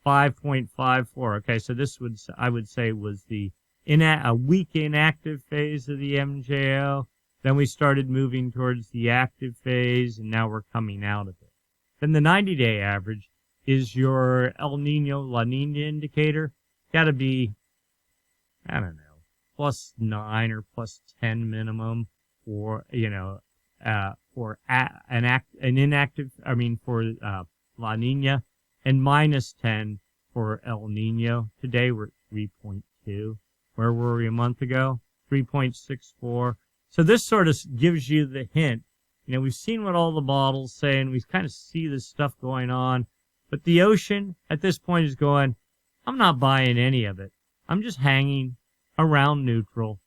5.54. Okay, so this I would say was the a weak inactive phase of the MJO. Then we started moving towards the active phase, and now we're coming out of it. Then the 90-day average is your El Nino, La Nina indicator. Got to be, I don't know, plus 9 or plus 10 minimum for, for La Nina, and minus 10 for El Nino. Today we're at 3.2. Where were we a month ago? 3.64. So this sort of gives you the hint. You know, we've seen what all the models say, and we kind of see this stuff going on. But the ocean at this point is going, I'm not buying any of it. I'm just hanging around neutral,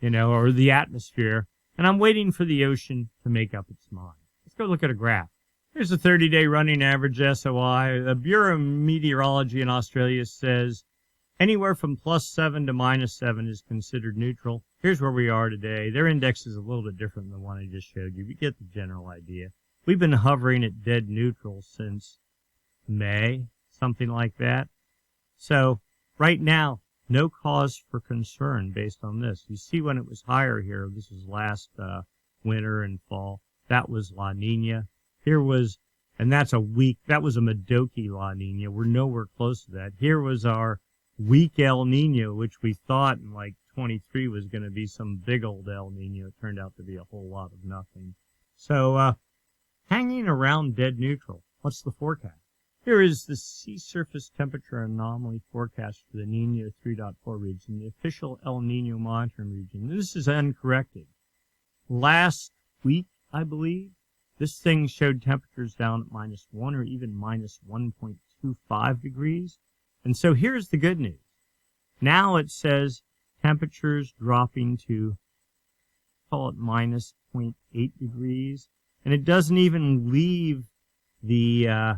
or the atmosphere, and I'm waiting for the ocean to make up its mind. Let's go look at a graph. Here's the 30-day running average SOI. The Bureau of Meteorology in Australia says anywhere from plus 7 to minus 7 is considered neutral. Here's where we are today. Their index is a little bit different than the one I just showed you. We get the general idea. We've been hovering at dead neutral since May, something like that. So right now, no cause for concern based on this. You see when it was higher here, this was last winter and fall, that was La Nina. Here was, and that was a Madoki La Nina. We're nowhere close to that. Here was our weak El Nino, which we thought in like 23 was going to be some big old El Nino. It turned out to be a whole lot of nothing. So, hanging around dead neutral. What's the forecast? Here is the sea surface temperature anomaly forecast for the Nino 3.4 region, the official El Nino monitoring region. This is uncorrected. Last week, I believe, this thing showed temperatures down at minus 1 or even minus 1.25 degrees. And so here's the good news. Now it says temperatures dropping to, call it minus 0.8 degrees. And it doesn't even leave the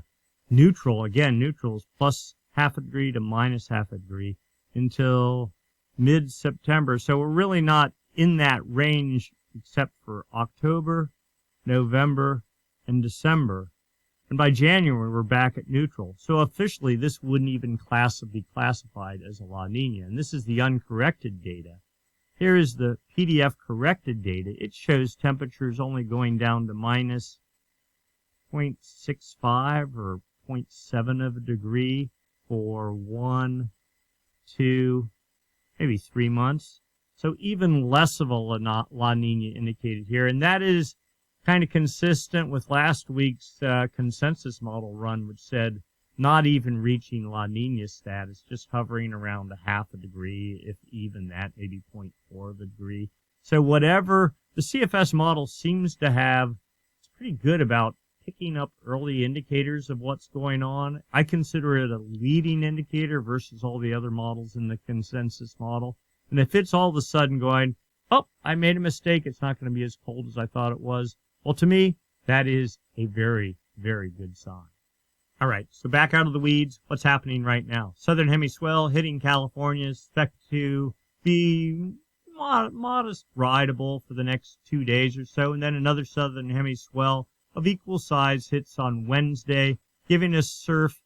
neutral. Again, neutral is plus half a degree to minus half a degree until mid-September. So we're really not in that range except for October, November, and December. And by January, we're back at neutral. So officially, this wouldn't even be classified as a La Nina. And this is the uncorrected data. Here is the PDF corrected data. It shows temperatures only going down to minus 0.65 or 0.7 of a degree for 1, 2, maybe 3 months. So even less of a La Nina indicated here. And that is kind of consistent with last week's consensus model run, which said not even reaching La Nina status, just hovering around a half a degree, if even that, maybe 0.4 of a degree. So whatever the CFS model seems to have, it's pretty good about picking up early indicators of what's going on. I consider it a leading indicator versus all the other models in the consensus model. And if it's all of a sudden going, oh, I made a mistake, it's not going to be as cold as I thought it was, well, to me, that is a very, very good sign. All right, so back out of the weeds, what's happening right now? Southern hemiswell hitting California is expected to be modest rideable for the next 2 days or so, and then another southern hemiswell of equal size hits on Wednesday, giving us surf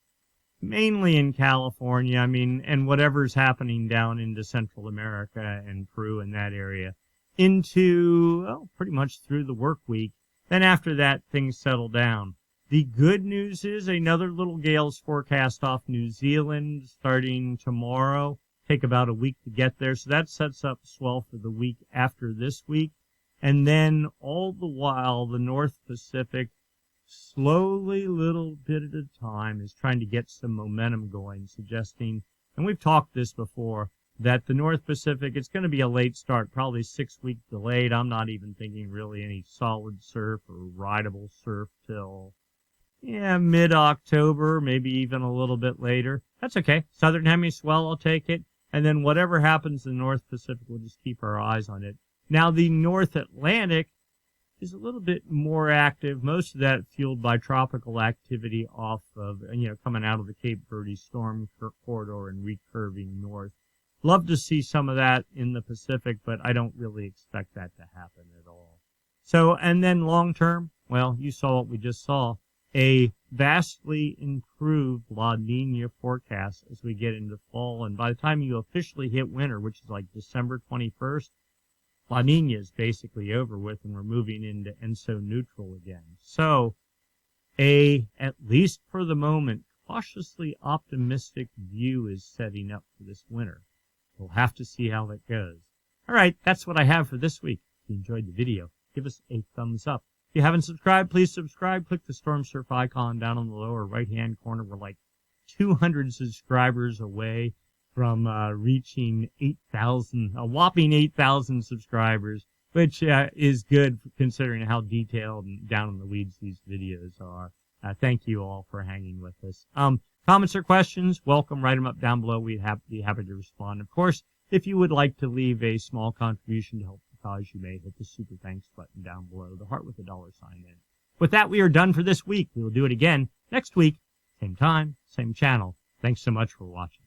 mainly in California, I mean, and whatever's happening down into Central America and Peru and that area, into, well, pretty much through the work week. Then after that, things settle down. The good news is another little gale's forecast off New Zealand starting tomorrow. Take about a week to get there, so that sets up swell for the week after this week. And then all the while, the North Pacific, slowly, little bit at a time, is trying to get some momentum going, suggesting, and we've talked this before, that the North Pacific, it's going to be a late start, probably 6 weeks delayed. I'm not even thinking really any solid surf or rideable surf till, mid-October, maybe even a little bit later. That's okay. Southern Hemi swell, I'll take it. And then whatever happens in the North Pacific, we'll just keep our eyes on it. Now, the North Atlantic is a little bit more active, most of that fueled by tropical activity off of, coming out of the Cape Verde storm corridor and recurving north. Love to see some of that in the Pacific, but I don't really expect that to happen at all. So, and then long term, well, you saw what we just saw, a vastly improved La Nina forecast as we get into fall. And by the time you officially hit winter, which is like December 21st, La Nina is basically over with, and we're moving into ENSO neutral again. So, at least for the moment, cautiously optimistic view is setting up for this winter. We'll have to see how that goes. All right, that's what I have for this week. If you enjoyed the video, give us a thumbs up. If you haven't subscribed, please subscribe. Click the Stormsurf icon down in the lower right-hand corner. We're like 200 subscribers away from reaching 8,000, a whopping 8,000 subscribers, which is good considering how detailed and down in the weeds these videos are. Thank you all for hanging with us. Comments or questions, welcome. Write them up down below. We'd be happy to respond. Of course, if you would like to leave a small contribution to help the cause, you may hit the super thanks button down below, the heart with the $sign in it. With that, we are done for this week. We will do it again next week, same time, same channel. Thanks so much for watching.